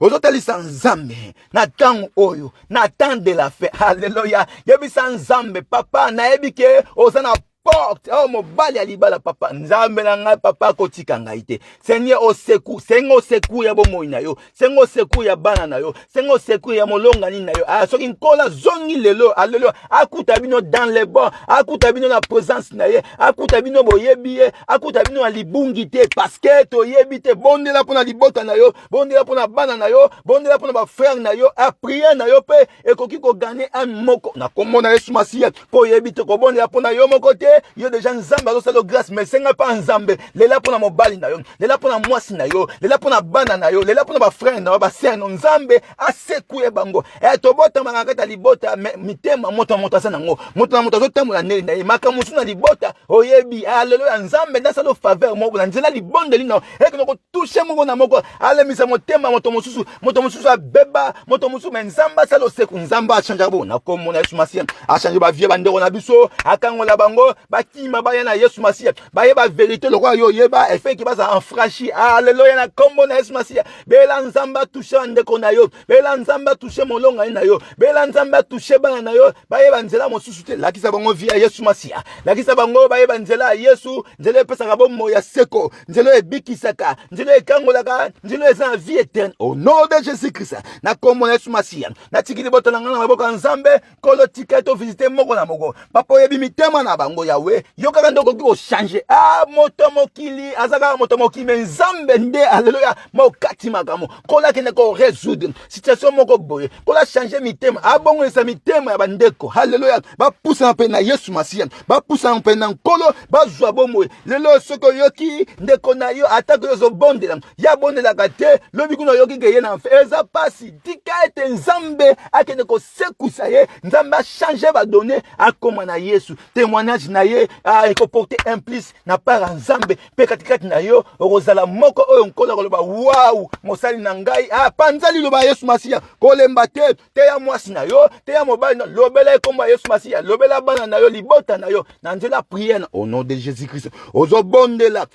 ozo talisa nzambe na tango oyo na temps de la fête alléluia yebisa nzambe papa na ebike ozana porte oh mobali ya libala papa nzambe na ngai papa kotika ngai te Seigneur au secours sengo secours ya bomoi na yo sengo secours ya bana na yo sengo secours ya molongani na yo soki nkola zongi lelo alléluia akuta bino dans les bords akuta bino na présence na ye akuta bino boyebi ye akuta bino na libungi te parce que to yebi te bondela pona libota na yo bondela pona bana na yo bondela pona ba frère na yo a prier na yo pe ekoki ko gagner un moko na komona Yesu Masiya po yebi te ko bondela pona yo moko te yo déjà nzambe azosala grâce mais senga pa nzambe lela pona mobali na yo lela pona mwasi na yo lela pona bana na yo lela pona ba frère na yo ba sœur na nzambe asekuye bango to bota mangaka libota mitema moto asa nango moto na moto azotambola neli na ye makamusu na libota oyebi alléluia nzambe ndasala faveur mo na nzela libondeli na ekino ko toucher moko na moko alemisa motema moto mosusu abeba moto mosusu mais nzamba sala seku nzamba achanja bo na komona Yesu Masiya achanje ba vie bandeko na biso akangola bango bakima baya na Yesu Masiya baye ba vérité le roi yo yeba effet qui baza enfranchi alléluia na kombo na Yesu Masiya bela nzamba toucher ndeko na yo bela nzamba toucher molonga na yo bela nzamba toucher bana na yo baye banzela mosusu te lakisa bango via Yesu Masiya lakisa bango baye banzela Yesu nzela pesa bomo ya seko nzela ebikisaka nzela ekangolaka nzela eza vie éternelle au nom de Jésus-Christ na kombo na Yesu Masiya na tikili botana ngana maboko nzambe kolo tikato visiter moko na moko papa yebi mitema na bango yawe yoka ndoko ko changer moto mokili azaka moto mokili nzambe nde alléluia mokati makamo kola kene ko résoudre situation moko boye kola changer mitema abongo esa mitema ya bandeko alléluia ba poussa pe na Yesu Masiya ba poussa pe na nkolo ba zwa bomo lelo soko yoki ndeko na yo atako yo zo bondela ya bondela kate lobi kuno yoki ke yena eza pasi tika ete nzambe akene ko sekusa ye nzambe a changer ba donner akoma na Yesu témoignage na ye eko porter implice na para nzambe pe katikati na yo okozala moko oyo nkola koloba wow mosali na ngai panzali loba Yesu Masiya kolemba te ya mwasi na yo te ya mobali na lobela ekomba Yesu Masiya lobela bana na yo libota na yo na nzela prière au nom de Jésus-Christ ozobondela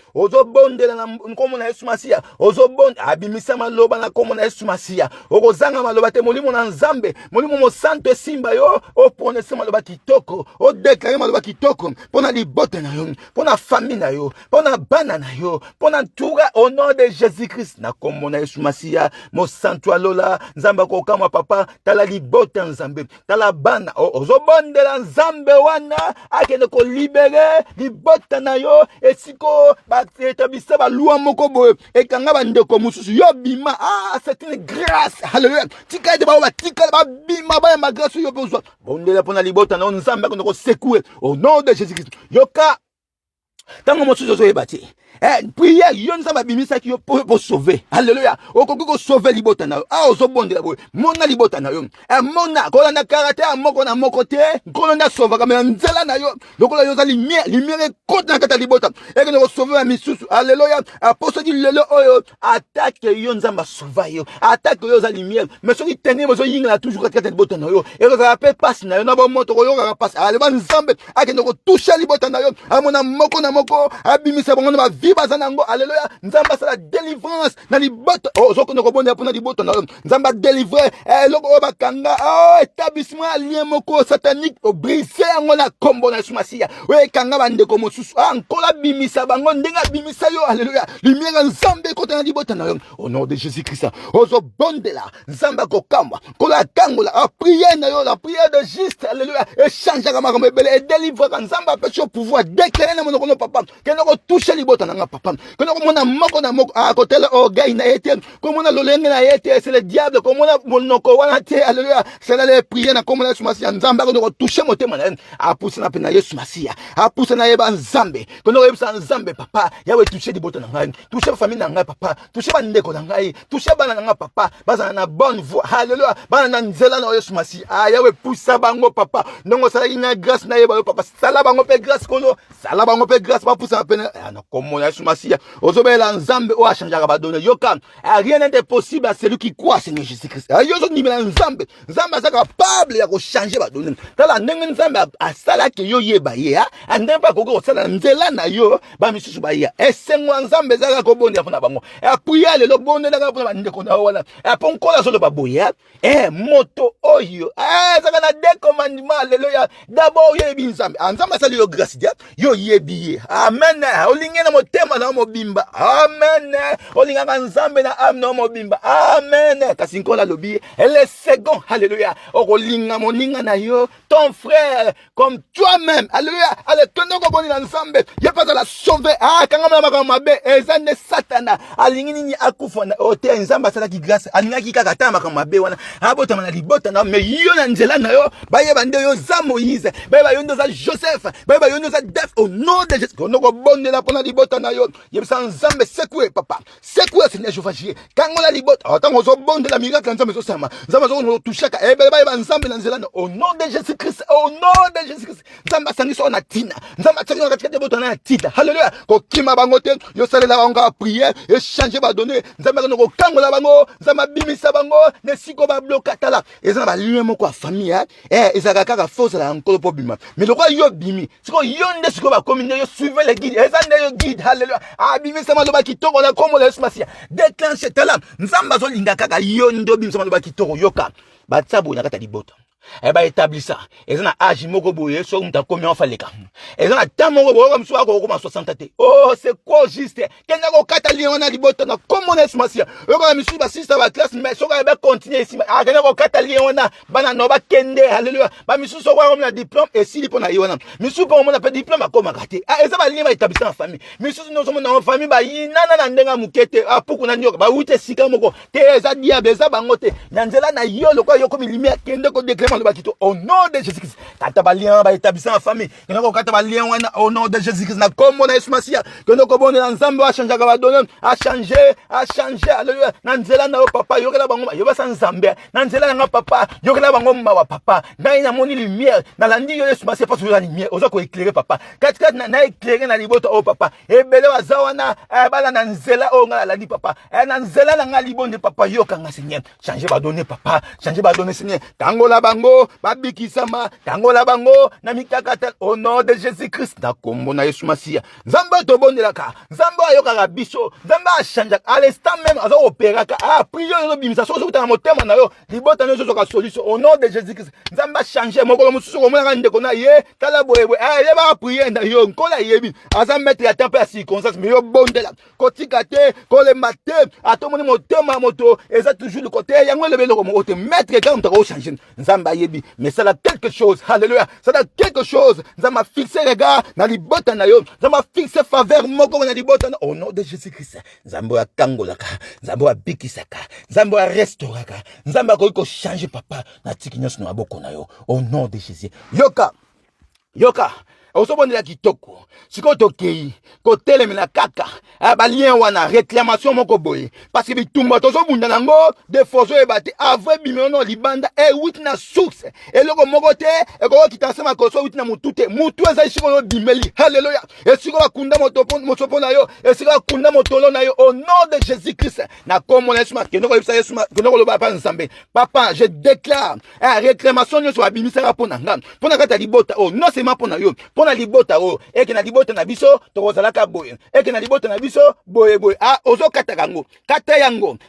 na nkomo na Yesu Masiya ozobonde abimisa maloba na nkomo na Yesu Masiya okozanga maloba te molimo na nzambe molimo mo santo simba yo o prononcer maloba kitoko o déclarer maloba kitoko pona libota na yo, pona famille na yo, pona bana na yo, pona ntura au nom de Jésus-Christ. Na komona Yesu Masia, mo santu alola, nzamba kokama papa, tala libota nzambe, tala bana, ozobonde la nzambe wana, akene ko libere, libota na yo, esiko, etabisa ba lua moko boye, ekanga ba ndeko mususu, yo bima, c'est une grâce, alléluia, tika de ba tika ba bima, ba ma grâce yo besoin, bonde la pona libota na nzambe, ko secouer, au nom de Jésus-Christ, yoka, tango mosusu zo ebati, prière yon ça va bimisa ki yo pour sauver. Alléluia. Okoko ko sauver libota na yo. Ozo bonde la boy. Mona libota na yo. Mona ko na karate moko na moko te, ko na sauver comme nzela na yo. Lokolo yo za lumière côte na kata libota. Et que no sauver misusu. Alléluia. Apostle dit lelo oyo attaque yon nzamba sauver yo. Attaque yo za lumière. Mais soki tenir zo yinga toujours kata libota na yo. Et que ça peut passer na yo na bo moto ko yo ga passe. Alléluia nzambe akeno ko toucher libota na yo. Amona moko na moko abimisa bongo na alléluia, nzamba la délivrance na libota zoko no kobonde pona libota na nzamba délivrer loko bakanga établissement lien moko satanique briser ngo na kombo na sumasia we kanga bande ko mosusu ankola bimisa bango ndenga bimisa yo alléluia lumière nzambe ko na libota na au nom de Jésus-Christ ozo bonde la nzamba ko kamba ko la kangola prière na yo la prière de juste alléluia échange ka makambo ebele et délivrer nzamba peut pouvoir déclarer na mono papa que no toucher libota na papa que no mona moko na moko à côté le orgueil na été comme on a lolenge na été c'est le diable comme on a monoko wana te alléluia c'est les prières na comme on a sumasia nzamba ko no toucher motema na a pousser na pena Yesu masia a pousser na yeba nzambe ko no yeba nzambe papa yawe toucher libota na ngai toucher famille na ngai papa toucher ba ndeko na ngai toucher bana na ngai papa baza na bonne voie alléluia bana na nzela na Yesu masia yawe pousser bango papa ndongo sala ina grâce na yeba papa sala bango pe grâce kono sala bango pe grâce ba pousser na pena na comme on a sumasia ozobela nzambe o achangera ba donner yoka rien n'est impossible à celui qui croit Seigneur Jésus-Christ ayozo nimela nzambe nzambe za capable ya ko changer ba donner tala ndenge nzambe asala ke yo yeba ye ande pa koko sala nzela na yo ba misusu ba ya esengo nzambe za ko bonde afuna bango prier le bonde na ka ndeko na wana ponkola solo ba boya moto oyo za na de commandement alléluia d'abord yebi nzambe nzambe sala yo grâce dia yo yebi amen olinge na motema na mobimba amen olinga nzambe na am na mobimba amen kasi nkola lobi le second alléluia olinga moninga na yo ton frère comme toi-même alléluia ale tono ko boni na nzambe ye pas la sauver kanga na makama mabe ezane satana alingi nini akufa na ote nzamba sala ki grâce alinga ki kaka ta makama mabe wana abota na libota na me yo na nzela na yo baye bande yo za Moïse baye yo ndo za Joseph baye yo ndo za Def au nom de Jésus ko no ko bonde na pona libota na yo yebisa nzambe secouer papa secouer Seigneur Jéhovah kango la libota atango zo bonde la miracle nzambe zo sama nzambe zo touchaka baye ba nzambe na nzela au nom de Jésus-Christ au nom de Jésus-Christ nzambe sangi so na tina nzambe sangi na katika bota na tina alléluia ko kima bango te yo salela bango prière échanger ba donner nzambe ko kango la bango nzambe bimisa bango ne siko ba bloka tala ezana ba lien moko a famille ezaka kaka force la encore pour bima mais le roi yo bimi siko yo nde siko ba commune yo suivre les guides ezana yo guide alléluia bimisa maloba kitoko na komo la Yesu déclencher tala nzamba zo linga kaka yo ndo bimisa maloba kitoko yoka batsabu na kata libota ba établissa ezana âge moko boye so mta combien faleka ezana tamoko boye mso ko koma 60 te c'est quoi juste kenga ko kata lion na libota na komo na Yesu masia yoko misu ba sister ba classe mais so ba continuer ici kenga ko kata lion na bana no ba kende alléluia ba misu so ko na diplôme et si lipo na yona misu po mo na pe diplôme akoma kate ezaba lion ba établissement en famille misu no so mo na famille ba yinana na ndenga mukete apuku na nyoka ba wute sika moko te eza diable eza bangote na nzela na yo loko yoko milimi kende ko déclarer au nom de Jésus-Christ kata ba lien ba établissement en famille kenako kata ba lien wana au nom de Jésus-Christ na comme na Yesu masia kenako bonde na nzambe a changer ka ba donner a changer alléluia na nzela na papa yokela bango yo ba sa nzambe na nzela na papa yokela bango mawa papa na ina moni lumière na landi yo Yesu masia pas sur la lumière oza ko éclairer papa katika na éclairer na libota o papa ebele wazawana bala na nzela o ngala landi papa na nzela na ngali bonde papa yokanga Seigneur changer ba donner papa changer ba donner Seigneur tango la bango bango babikisama tangola bango na mikakata au nom de Jésus-Christ na kombo na Yesu Masia nzambe tobondelaka nzambe ayokaka biso nzambe achanja à l'instant même azo operaka prière yo bimisa so kuta na motema na yo libota no so ka solution au nom de Jésus-Christ nzambe changer mokolo mususu ko mona ndeko na ye tala boyebwe ye ba prière na yo nkola yebi aza mettre ya temple ya circonstance mais yo bondela kotika te ko le matin atomoni motema moto eza toujours le côté yango le beloko mo te mettre quand tu changer nzamba yebi mais ça a quelque chose alléluia ça a quelque chose nzamba fixer regard na libota na yo nzamba fixer faveur moko na libota na au nom de Jésus-Christ nzamba akangolaka nzamba abikisaka nzamba restauraka nzamba ko changer papa na tikinyoso na boko na yo au nom de Jésus yoka osobondela kitoko siko tokei kotelemela kaka balien wana réclamation moko boye parce que bitumba tozobunda nango de force ebate avre bimiono libanda wit na source eloko moko te ekoko kitasema koso wit na mutu te mutu eza isiko yo bimeli haleluya esiko bakunda motopo na yo esiko bakunda motolo na yo au nom de Jésus-Christ na komo na Yesu makendo ko yebisa Yesu makendo ko loba pa nzambe papa je déclare réclamation nyonso babimisaka pona ngam pona kata libota non seulement pona yo na libota eke na libota na biso tokozalaka boye eke na libota na biso boye ozo kata yango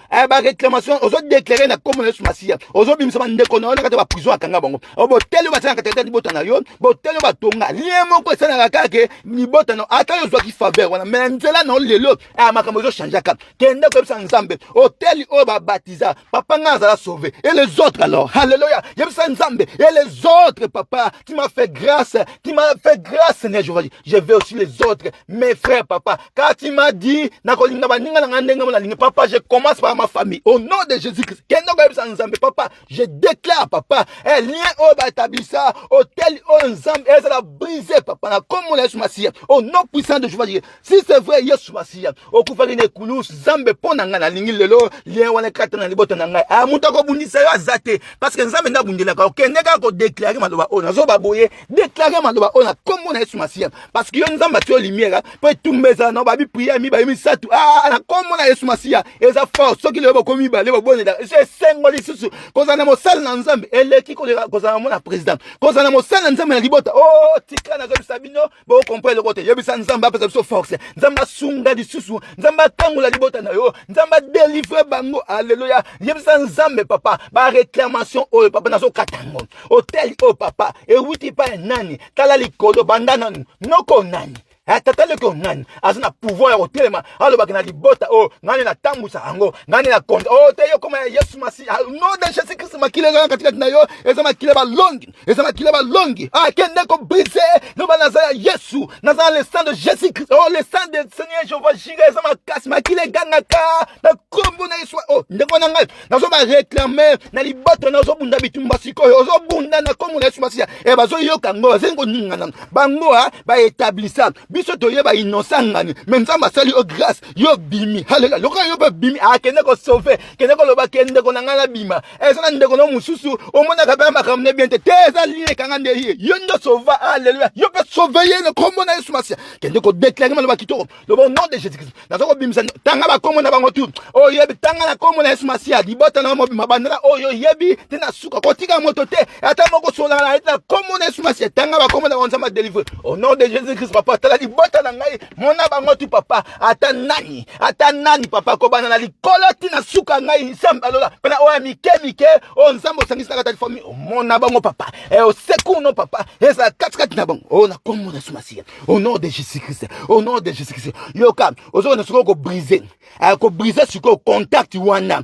ba réclamation ozo déclarer na comme Yesu Masia ozo bimisa ndeko na ona kata ba prison akanga bango botelo ba tsanga kata libota na yo botelo ba tonga lien moko sana kakake libota no ata yo zwa ki faveur wana mais nzela no lelo makambo zo changer ka kende ko bisa nzambe hôtel o ba baptiser papa ngaza la sauver et les autres alors alléluia yebisa nzambe et les autres papa tu m'as fait grâce. Tu m'as fait grâce, Seigneur. Je vais aussi les autres, mes frères, papa. Car tu m'as dit, papa, je commence par ma famille. Au nom de Jésus-Christ. Papa, je déclare, papa, un lien au bâtisseur, au tel au ensemble, et ça l'a brisé, papa. Comme on l'a Masia, au nom puissant de Jésus. Si c'est vrai, Yesu Masia, au Koufarine Koulous, Zambe Ponanga, la ligne lelo, lien ou les quatre dans les bottes en anglais. Ah, Moutako Bundisa, Zate, parce que Zambe n'a Bundila, ok, n'est qu'à déclarer, Maloba, on a Zobaboye, déclarer Maloba, on a comme on a Yesu Masia, parce que yon Zamba tu lumière, peut tout meza, non, babi prier, mi babi satu, comme on a Yesu Masia, et ça force, ce qui le va commis, les bonnes, j'ai 5 mois de sous, quand on a mon salle dans Zambe, et l'équipe, quand on a mon président, quand on a mon salle dans Zambe, la libota, oh, tika, na Sabino, bon, comprenez le côté, Yebi Zamba, parce que so force, Zamba sunga di susu, Zamba tango la libota na yo, Zamba délivre bango, alléluia, Yebi Zamba, papa, ba réclamation, oh, papa, na so katango, hôtel, oh, papa, et wuti pa nani, tala likolo, bandana, noko nani. Tatale ko nani azana pouvoir ya kotelema alobaki na libota ngani na tambusa ango ngani na konta te yo koma Yesu Masia no de Jésus Christ makile ga katika na yo eza makile ba longi kende ko brise no banaza ya Yesu naza le sang de Jésus Christ le sang de Seigneur Jéhovah Jireh eza makasi makile ganga ka na kombo na Yesu ndeko na ngai nazo ba réclamer na libota nazo bunda bitumba sikoyo ozo bunda na kombo na Yesu Masia bazo yoka ngo zengo ningana bango ba établissant biso toyeba innocent ngani mais nzamba sali o grâce yo bimi haleluya loka yo ba bimi kende ko sauver kende ko loba kende ko nangana bima ezana ndeko no mususu omona ka ba makamne bien te teza lié kanga ndehi yo ndo sauver haleluya yo ba sauver ye kombo na Yesu Masia kende ko déclarer maloba kitoko le bon nom de Jésus Christ nazo ko bimisa tanga ba kombo na bango tu yebi tanga na kombo na Yesu Masia libota na mo bima bandana yo yebi tena suka kotika moto te ata moko sola na kombo na Yesu Masia tanga ba kombo na nzamba délivrer au nom de Jésus Christ papa tala libota na ngai mona bango tu papa ata nani papa ko bana na likolo tina suka ngai nsamba lola pena mike nzambo sangisa kata famille mona bango papa o sekuno papa eza katikati na bango na kombo na Yesu Masia au nom de Jésus Christ yoka ozo na suko ko briser suko contact wana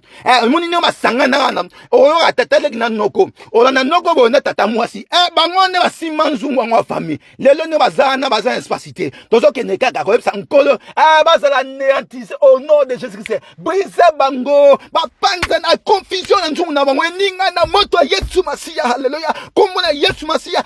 moni ne masanga na wana oyo atatale na noko na noko bona tata mwasi bango ne basima nzungu wa famille lelo ne bazana spacité tozo kene kaka ko yebisa nkolo bazala néantiser au nom de Jésus Christ briser bango bapanza na confusion na nzungu na bango ninga na moto ya Yesu Masia haleluya kombo na Yesu Masia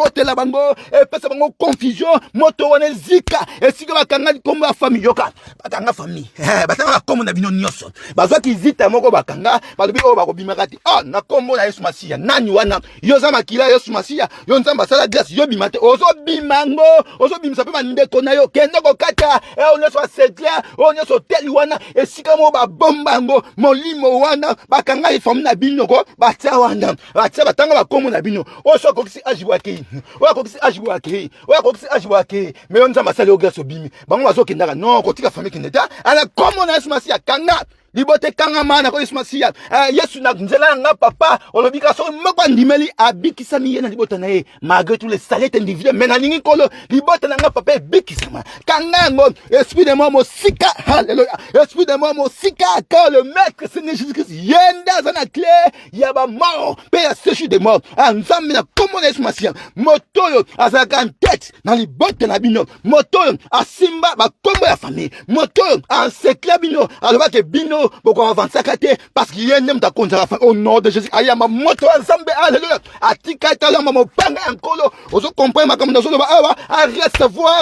kotela bango epesa bango confusion moto wana zika esika bakanga kombo ya famille yoka bakanga famille batanga kombo na bino nyonso bazwaki zita moko bakanga balobi oyo bakobimaka ti na kombo na Yesu Masiya nani wana yo za makila Yesu Masiya yo nzamba sala grâce yo bimate ozo bimango ozo bimisa pe bandeko na yo kende kokata onyeso asekla onyeso teli wana esika mo babombango molimo wana bakanga ifamille na bino ko batia wana batia batanga bakombo na bino oso kokisi ajibwake oya kokisi ajibwake oya kokisi ajibwake me yo nzamba sala yo grâce obimi bango bazokendaka non kotika famille kendeta ana kombo na Yesu Masiya kanga libote kanga mana ko Yesu Masiya Yesu na nzela nga papa olobika so moko ndimeli abikisa miye na libota na ye malgré tous les saletés individuels mais na ningi kolo libota na nga papa bikisa ma kanga ngo esprit de mort mosika hallelujah esprit de mort mosika quand le maître Seigneur Jésus-Christ yenda zana clé ya ba mort pe ya séchu de mort nzambe na komo na Yesu Masiya motoyo azaka en tête na libota na bino motoyo asimba ba kombo ya famille motoyo ansekla bino alobaka bino beaucoup avancer kate parce qu'il y a un homme d'accordera au nom de Jésus ayama moto ensemble alléluia atikata la mama panga enkolo ozo comprendre ma comme dans ba à recevoir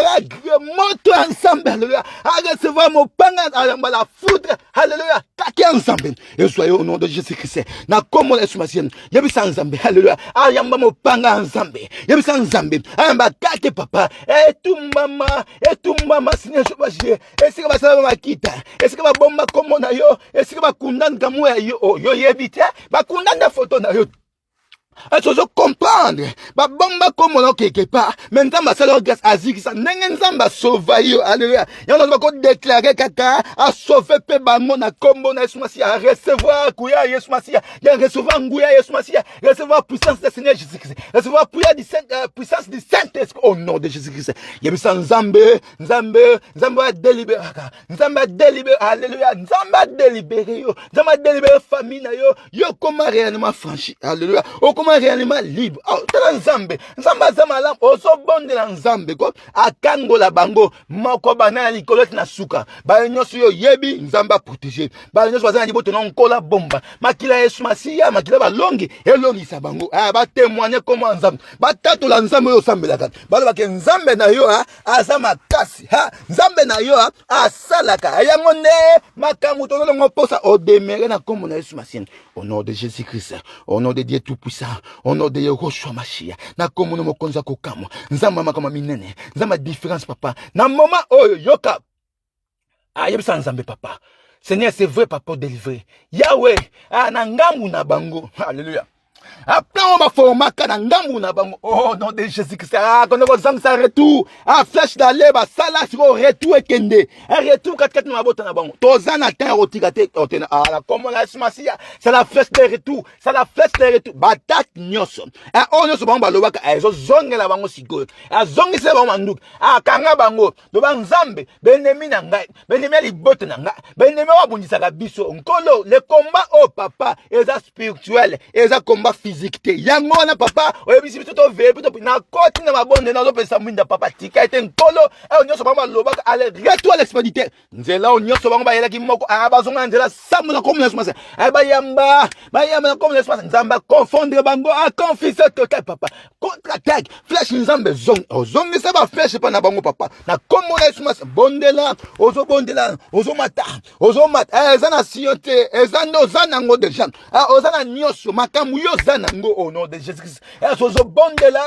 moto ensemble alléluia à recevoir mon panga ayama la foudre alléluia kake ensemble et soyez au nom de Jésus Christ na comme Yesu Masiya yebisa ensemble alléluia ayama mo panga ensemble yebisa ensemble ayama kake papa et tout mama Seigneur Jésus et c'est que ça va makita est-ce que va bomba comme on a yo est-ce que bakundana kamu ya yo yebite bakundana photo na yo est-ce que comprendre ba bomba comme on quelque part maintenant ma seule grâce aziki ça ndenge nzamba sauva yo alléluia yo na ko déclarer kaka a sauver pe bango na kombo na Yesu Masiya recevoir kuya Yesu Masiya ya recevoir nguya Yesu Masiya recevoir puissance du Seigneur Jésus-Christ recevoir puissance du Saint-Esprit au nom de Jésus-Christ yebisa nzambe a délibéré nzambe a délibéré alléluia nzambe a délibéré yo nzambe a délibéré famille na yo comment réellement franchi alléluia comment réellement libre tala nzambe azamalam ozo bonde na nzambe ko akangola bango moko bana likolo na suka ba nyonso yo yebi nzamba protéger ba nyonso bazana liboto na nkola bomba makila Yesu Masiya makila balongi elongisa bango ba témoigner comment nzambe batatola nzambe yo sambelaka baloba ke nzambe na yo azama kasi nzambe na yo asalaka yango ne makambo tolongo posa o demeurer na kombo na Yesu Masiya au nom de Jésus-Christ au nom de Dieu tout-puissant au nom de Yehoshua Mashiach na komono mokonza kokamo nzamba makama minene nzamba différence papa na moment oyo yoka yebisa nzambe papa Seigneur c'est vrai papa délivrer Yahweh na ngambu na bango alléluia après on va former kana ngambu na bango oh nom de Jésus-Christ quand on zang ça retour flèche d'aller ba sala sur retour ekende retour kat na bota na bango tozana ten rotikate otena la comme la Yesu Masiya c'est la flèche de retour batak nyoso on nyoso bango balobaka ezo zongela bango sikoyo zongisa bango manduk kanga bango do banzambe benemi na ngai benemi libota na ngai benemi wabundisa ka biso nkolo le combat au papa eza spirituel eza combat physique te yango na papa oyebisi biso to vepe to na koti na mabonde na lopesa mwinda papa tika ete nkolo onyoso bango balobaka ale retour à l'expéditeur nzela onyoso bango bayelaki moko bazonga nzela samu na komo na Yesu bayamba na komo na Yesu nzamba confondre bango confise total papa contre-attaque flèche nzambe zongisa ba flèche pa na bango papa na komo na Yesu bondela ozomata eza na siote eza ndo zana ngo deja ozana nyoso makamu yo zanango au nom de Jésus-Christ ozobondela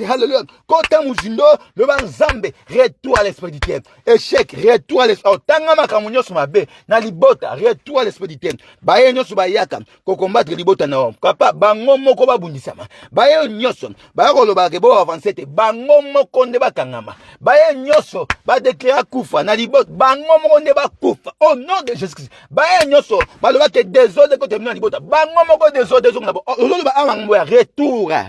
hallelujah kota muzindo le banzambe retour à l'esprit du terre échec retour à l'esprit tanga makamu nyoso mabe na libota retour à l'esprit du terre baye nyoso bayaka ko combattre libota na papa bango moko babundisama baye nyoso baye koloba ke bo avancer te bango moko nde bakangama baye nyoso ba déclarer kufa na libota bango moko nde bakufa au nom de Jésus-Christ baye nyoso baloba ke désolé ko terminer libota bango moko désolé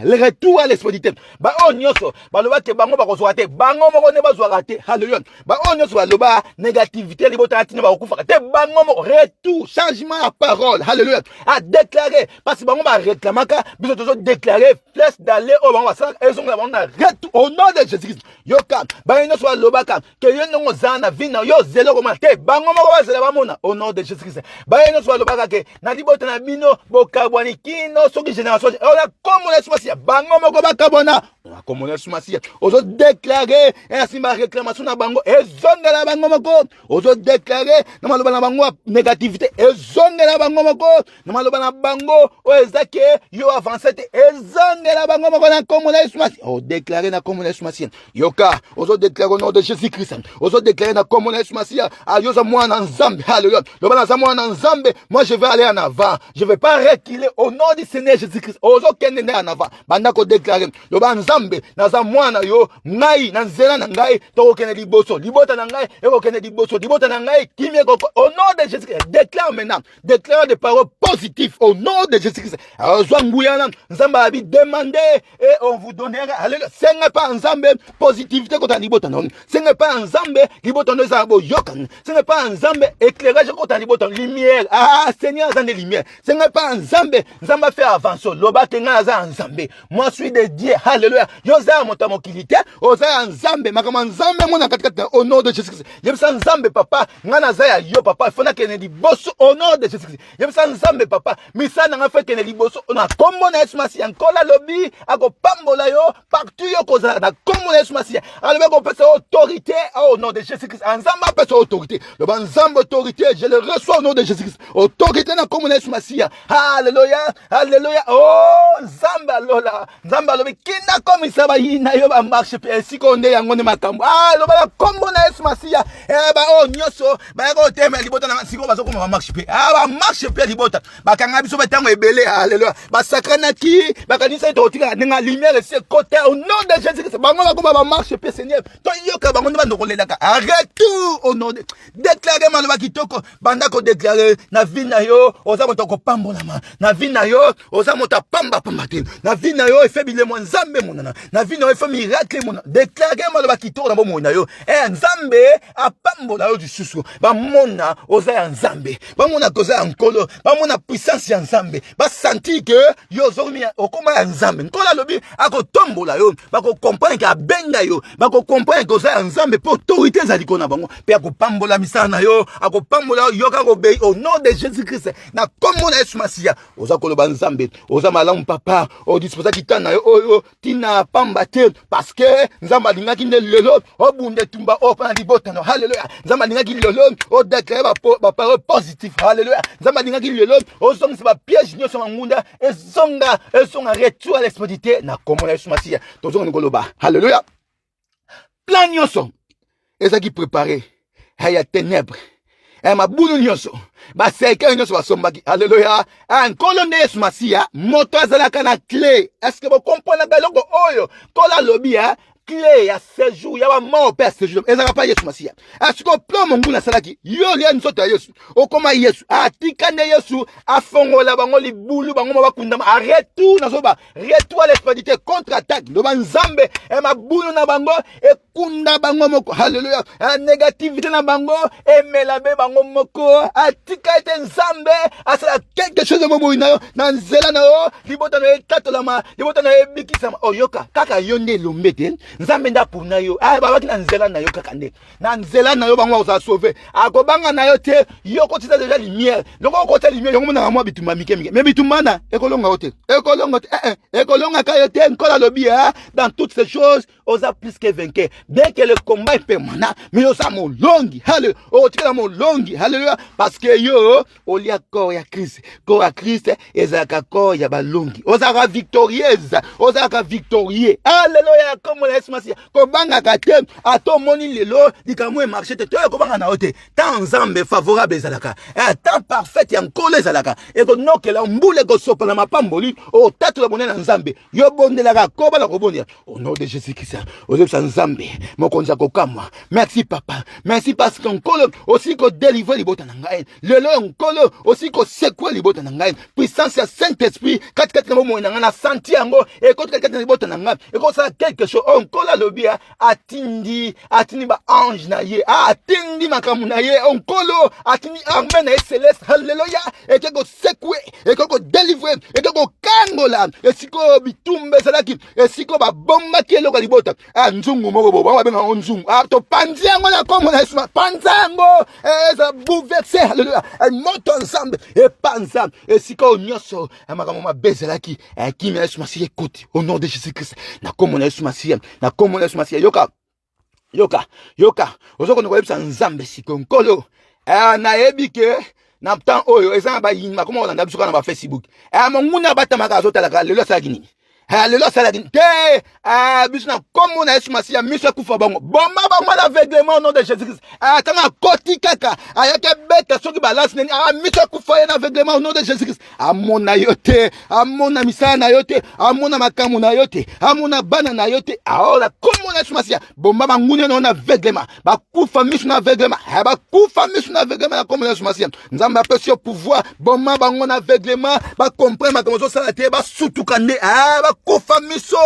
le retour à l'esprit du terre ba onyoso baloba ke bango bakozwa te bango moko ne bazwa te hallelujah ba onyoso baloba négativité libota atina bakufa te bango moko retour changement à parole hallelujah à déclarer parce que bango ba réclamaka biso tozo déclarer flèche d'aller au bango ça ezonga bango na retour au nom de Jésus-Christ yoka ba onyoso baloba ka ke yeno zana vina yo zelo koma te bango moko bazela bamona au nom de Jésus-Christ ba onyoso baloba ka ke na libota na bino bokabwani kino soki génération oza komona Yesu Masiya bango moko bakabona komona Yesu Masiya ozo déclarer esimba réclamation na bango ezongela bango moko ozo déclarer na maloba na bango négativité ezongela bango moko na maloba na bango oezake yo avancer te ezongela bango moko na komona Yesu Masiya o déclarer na komona Yesu Masiya yoka ozo déclarer au nom de Jésus Christ ozo déclarer na komona Yesu Masiya ayoza mwana nzambe alléluia loba na za mwana nzambe moi je vais aller en avant je vais pas reculer au nom du Seigneur Jésus Christ ozo kende en avant banda ko déclarer loba nzambe na za mwana yo ngai na nzela na ngai to kende liboso libota na ngai e ko kende liboso libota na ngai kimie ko au nom de Jésus Christ déclare maintenant déclare des paroles positives au nom de Jésus Christ azwa nguyana nzamba abi demander et on vous donnera alléluia senga pa nzambe positivité ko ta libota non senga pa nzambe libota no za bo yokan senga pa nzambe éclairage ko ta libota lumière Seigneur dans les lumières senga pa nzambe nzamba fait avancer loba kenga za nzambe moi suis de Dieu alléluia yoza motamo kilité oza nzambe makama nzambe mona katikati au nom de Jésus Christ yebisa nzambe papa ngana za ya yo papa fona kene liboso au nom de Jésus Christ yebisa nzambe papa misana nga fait kene liboso na kombo na Yesu Masiya nkola lobi ako pambola yo partout yo koza na kombo na Yesu Masiya alebe ko pesa autorité au nom de Jésus Christ nzamba pesa autorité le ban nzamba autorité je le reçois au nom de Jésus Christ autorité na kombo na Yesu Masiya alléluia alléluia oh nzamba lola nzamba lobi kina komisa ba yina yo ba marche pe sikonde yango ne makambo loba la kombo na Yesu Masiya ba o nyoso ba ko teme libota na siko ba soko ba marche pe ba marche pe libota ba kanga biso ba tango ebele alléluia ba sakana ki ba kanisa to tika ninga lumière c'est côté au nom de Jésus Christ ba ngoma ko ba marche pe Seigneur to yoka ba ngoma ndoko lelaka arrête tout au nom de déclarer maloba kitoko banda ko déclarer na vie na yo oza moto ko pambola ma na vie na yo oza moto pamba pamba te na vie na yo efebile mo nzambe monana na vie na yo efe miracle monana déclarer maloba kitoko na bo mo na yo nzambe apambola yo du susu ba mona oza ya nzambe ba mona koza ya nkolo ba mona puissance ya nzambe ba sentir que yo zomi okoma ya nzambe nkola lobi akotombola yo ba ko comprendre que abenga yo ba ko comprendre que oza ya nzambe pour autorité za likona bango pe akopambola misana na yo akopambola yo ka ko be au nom de Jésus Christ na kombo na Yesu Masiya oza koloba nzambe oza malamu papa o disposa kitana yo oyo tina pamba te parce que nzamba lingaki ne lelo obunde tumba opana libotano hallelujah nzamba lingaki lelo o déclarer ba parole positive hallelujah nzamba lingaki lelo o zonga ba piège nyo so ngunda ezonga retour à l'expédition na kombo na Yesu Masiya tozonga ngoloba hallelujah plan nyonso ezaki préparé haya ténèbres mabulu nyonso baserikali nyonso basombaki alléluia nkolo nde Yesu Masiya moto azalaka na clé est-ce que vous comprenez eloko oyo kola lobi clé ya séjour ya ba mort pe séjour ezaka pa Yesu Masiya asiko plan monguna salaki yo lia nzoto ya Yesu okoma Yesu atikane Yesu afongola bango libulu bango bakundama retour nazoba retour à l'expédition contre-attaque ndo banzambe mabulu na bango ekunda bango moko hallelujah négativité na bango emela be bango moko atika ete nzambe asala quelque chose mo boina yo na nzela na yo libota na etatolama libota na ebikisama oyoka kaka yo nde lombete nzambe nda puna yo babaki na nzela na yo kaka nde na nzela na yo bango oza sauver akobanga na yo te yo kotisa déjà lumière loko kota lumière yo mona mwa bitumba mike mais bitumana ekolonga ote ekolonga ka yo te nkola lobi dans toutes ces choses oza plus que vainqueur bien que le combat est permanent mais oza molongi hallelujah otika mon longi hallelujah parce que yo olia corps ya Christ ezaka corps ya balongi ozaka victorieuse ozaka victorieux hallelujah comme la Yesu Masiya kobanga kate ato moni lelo likamwe marché te to kobanga na ote tant nzambe favorable ezalaka tant parfait ya nkolo ezalaka eko nokela mbule ko sopa na mapamboli o tatu la bonena nzambe yo bondelaka koba la kobonia au nom de Jésus Christ ozebisa nzambe mokonza kokamwa merci papa merci parce que nkolo aussi ko délivrer libota na ngai lelo nkolo aussi ko secouer libota na ngai puissance ya Saint-Esprit katikati na moyo na ngai na senti yango eko katikati na libota na ngai eko ça quelque chose onkola lobia atindi ba ange na ye atindi makamu na ye onkolo atindi armée na ye céleste hallelujah eko secouer eko délivrer et donc au kangola et siko bitumbe salaki et siko ba bomba ki eloko libota nzungu moko bo ba benga nzungu to panziango na komo na Yesu panzango eza bouleversé haleluya moto ensemble et panza et siko nyoso makambo mabezelaki kimi Yesu masiye koti au nom de Jésus-Christ na komo na Yesu masiye na komo na Yesu masiye yoka ozoko nokoyebisa nzambe siko nkolo na ebike na temps oyo eza ba yinma koma olanda biso kana ba Facebook monguna batamaka azotalaka lelo salaki nini lelo salaki te biso na komo na Yesu masiya miso kufa bango bomba bango na aveuglement au nom de Jésus-Christ tanga koti kaka ayake beta soki balance neni miso kufa ye na aveuglement au nom de Jésus-Christ amona yote amona misala na yote amona makamu na yote amona bana na yote aola komo na Yesu masiya bomba bangune na aveuglement bakufa miso na aveuglement bakufa miso na aveuglement na komo na Yesu masiya nzamba apesi yo pouvoir bomba bango na aveuglement ba comprendre makambo zo sala te ba sutuka nde bakufa miso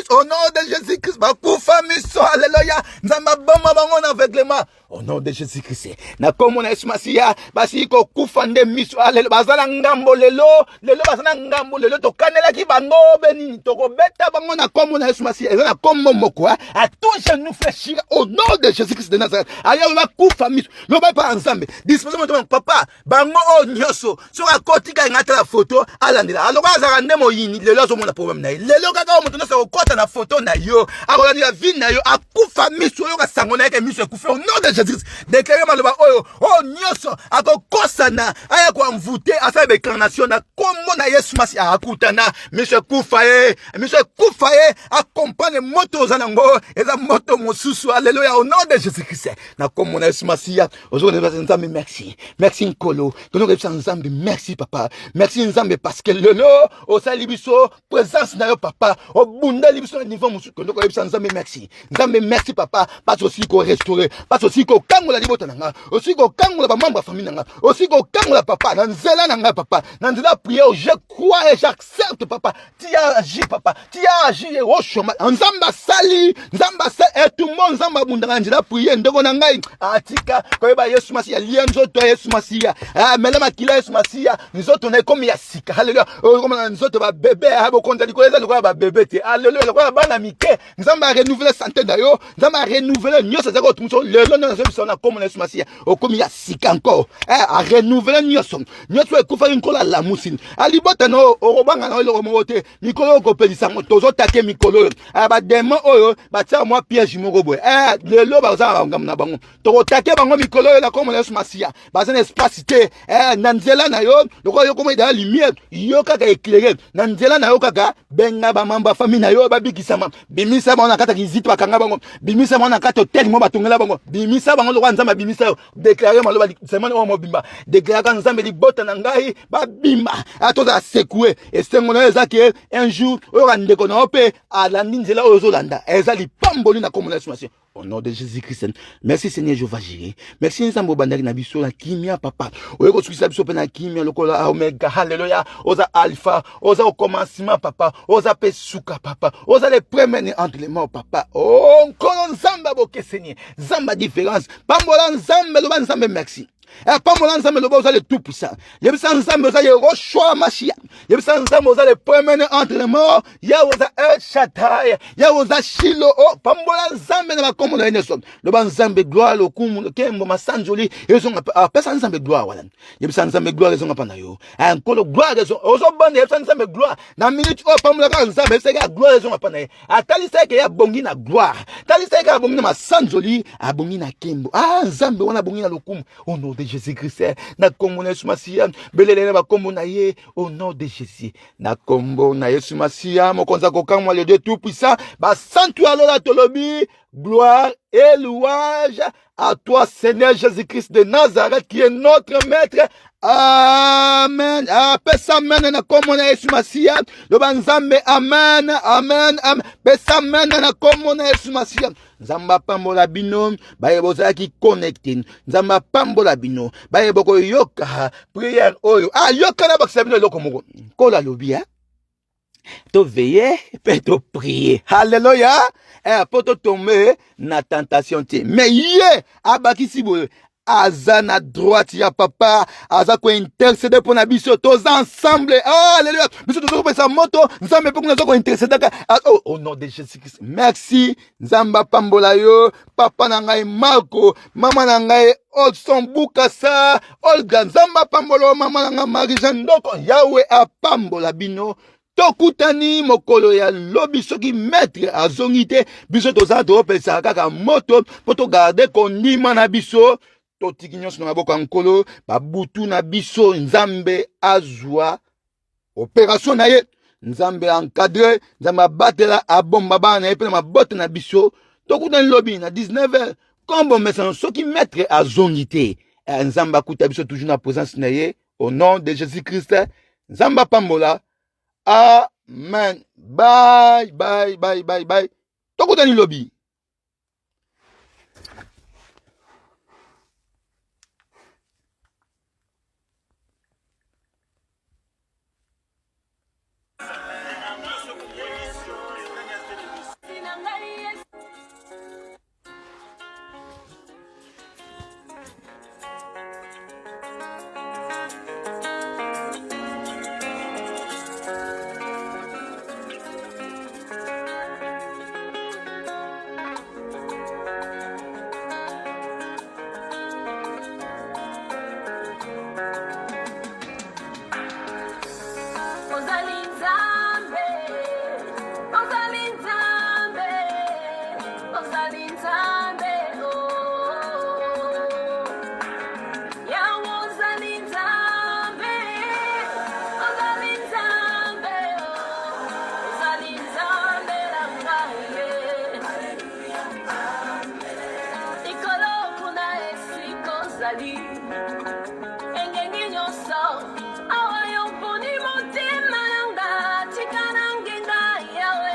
au nom de Jésus-Christ bakufa miso alléluia nzamba bomba bango na aveuglement au nom de Jésus-Christ na komo na Yesu masiya basi ko kufa nde miso alléluia bazala ngambo lelo bazala ngambo lelo to kanela ki bango benini to ko beta bango na komo na Yesu masiya eza na komo moko a tout genou fléchira au nom de Jésus-Christ de Nazareth aya bakufa miso no ba pa ensemble disposons de papa bango o nyoso so akotika ngata la photo alandela aloko azaka nde moyini lelo zo mona problème na lelo kaka moto na kota na photo na yo akolani la vie na yo akufa miso yo ka sangona ke miso kufa au nom de Jésus déclarer maloba oyo o nyoso akokosana aya ko mvute asa be incarnation na komo na Yesu masi akutana miso kufa ye accompagne moto zanango eza moto mosusu alléluia au nom de Jésus-Christ na komo na Yesu masi aujourd'hui nzambe merci nkolo que nous nzambe merci papa merci nzambe parce que lelo o sali biso présence na yo papa o bunda libiso na niveau musu que nous nzambe merci papa parce aussi ko restaurer parce aussi ko kangola libota nanga aussi ko kangola ba membre famille nanga aussi ko kangola papa na nzela nanga papa na nzela prière je crois et j'accepte papa tu as agi et rochoma nzamba sali et tout le monde nzamba bunda nzela prière ndoko na ngai atika ko ba Yesu masiya lienzo to Yesu masiya melema kila Yesu masiya nzoto na comme ya sika haleluya comme nzoto ba bébé abo konza likoleza lokwa ba bébé te haleluya lokwa bana mike nzamba renouveler santé dayo nzamba renouveler nyoso zako tumuso lelo na nzoto na comme Yesu masiya o comme ya sika encore a renouveler nyoso ekufa nkola la musine alibota no orobanga na lo mote mikolo ko pelisa motozo take mikolo ba demo oyo ba tia moi piège moko boy lelo ba za ngam na bango to take bango mikolo la comme Yesu masiya baza na espace te na nzela na yo loko yo comme da lumière yo kaka éclairer na nzela na yo kaka benga ba mamba famille na yo ba bikisama bimisa ba na kata kizito bakanga bango bimisa ba na kata hotel mo batongela bango bimisa bango loko nzamba bimisa déclarer maloba semaine o mo bimba déclarer nzambe libota na ngai ba bimba atoza secouer esengo na ezaki un jour o randeko na ope ala nzela o zolanda ezali pamboli na comme Yesu masiya au nom de Jésus-Christ. Merci Seigneur Jéhovah Jireh. Merci nzambo bandaki na biso la kimia papa. Oyeko sukisa biso pe na kimia lokola omega haleluya. Oza alpha, oza au commencement papa, oza pesuka papa, oza les premiers entre les morts papa. Oh, nkolo nzamba boke Seigneur. Nzamba différence. Pambola nzambe loba nzambe merci. Pambola nzambe loba oza le tout puissant. Yebisa nzambe oza le rochoa machia. Yebisa nzambe oza le premier entre les morts. Ya oza El Shaddai. Ya oza Shilo. Oh, pambola nzambe na makomo na Eneson. Loba nzambe gloire lokumu kembo masanjoli. Ezonga pesa nzambe gloire wala. Yebisa nzambe gloire ezonga pa na yo. Nkolo gloire ezonga. Ozo bande yebisa nzambe gloire. Na minute o pambola ka nzambe yebisa gloire ezonga pa na ye. Atalisa ke ya bongi na gloire. Talisa ke ya bongi na masanjoli, abongi na kembo. Nzambe wana bongi na lokumu. Au nom de Jésus-Christ, na kombo na Yesu masiya, belele na kombo na ye, au nom de Jésus, na kombo na Yesu masiya, mokonza kokamwa le Dieu tout puissant, ba santu alola tolobi, gloire et louange à toi Seigneur Jésus-Christ de Nazareth qui est notre maître. Amen. Pesa amen na kombo na Yesu masiya, loba nzambe amen, amen, amen. Pesa amen na kombo na Yesu masiya. Nzamba pambola bino baye bozaki connecting nzamba pambola bino baye boko yoka prière oyo yoka na bakisa bino loko moko kola lobi to veiller pe to prier alléluia pour to tomber na tentation te mais abakisi boye aza na droite ya papa aza kointercede mpo na biso toza ensemble. Alléluia, biso toza kopesa moto nzambe mpe kuna aza kointercedaka. Au nom de Jésus Christ, merci. Nzambe apambola yo, papa na ngai Marco, mama na ngai Olson Bukasa, Olga, nzambe apambola mama na ngai Marie-Jeanne Ndoko. Yawe apambola bino. Tokutani mokolo ya lobi soki maître azongi te biso toza topesa kaka moto po togarde kondima na biso. Totiki nyonso na maboko ya nkolo, babutu na biso nzambe azwa opération na ye, nzambe encadre, nzambe abatela abomba bana na ye mpe na mabote na biso. Tokutani lobi na 19h kombo mesano soki maître azongi te, nzambe akuta biso toujours na présence na ye. Au nom de Jésus Christ, nzambe apambola. Amen. Bye, bye, bye, bye, bye. Tokutani lobi. Zali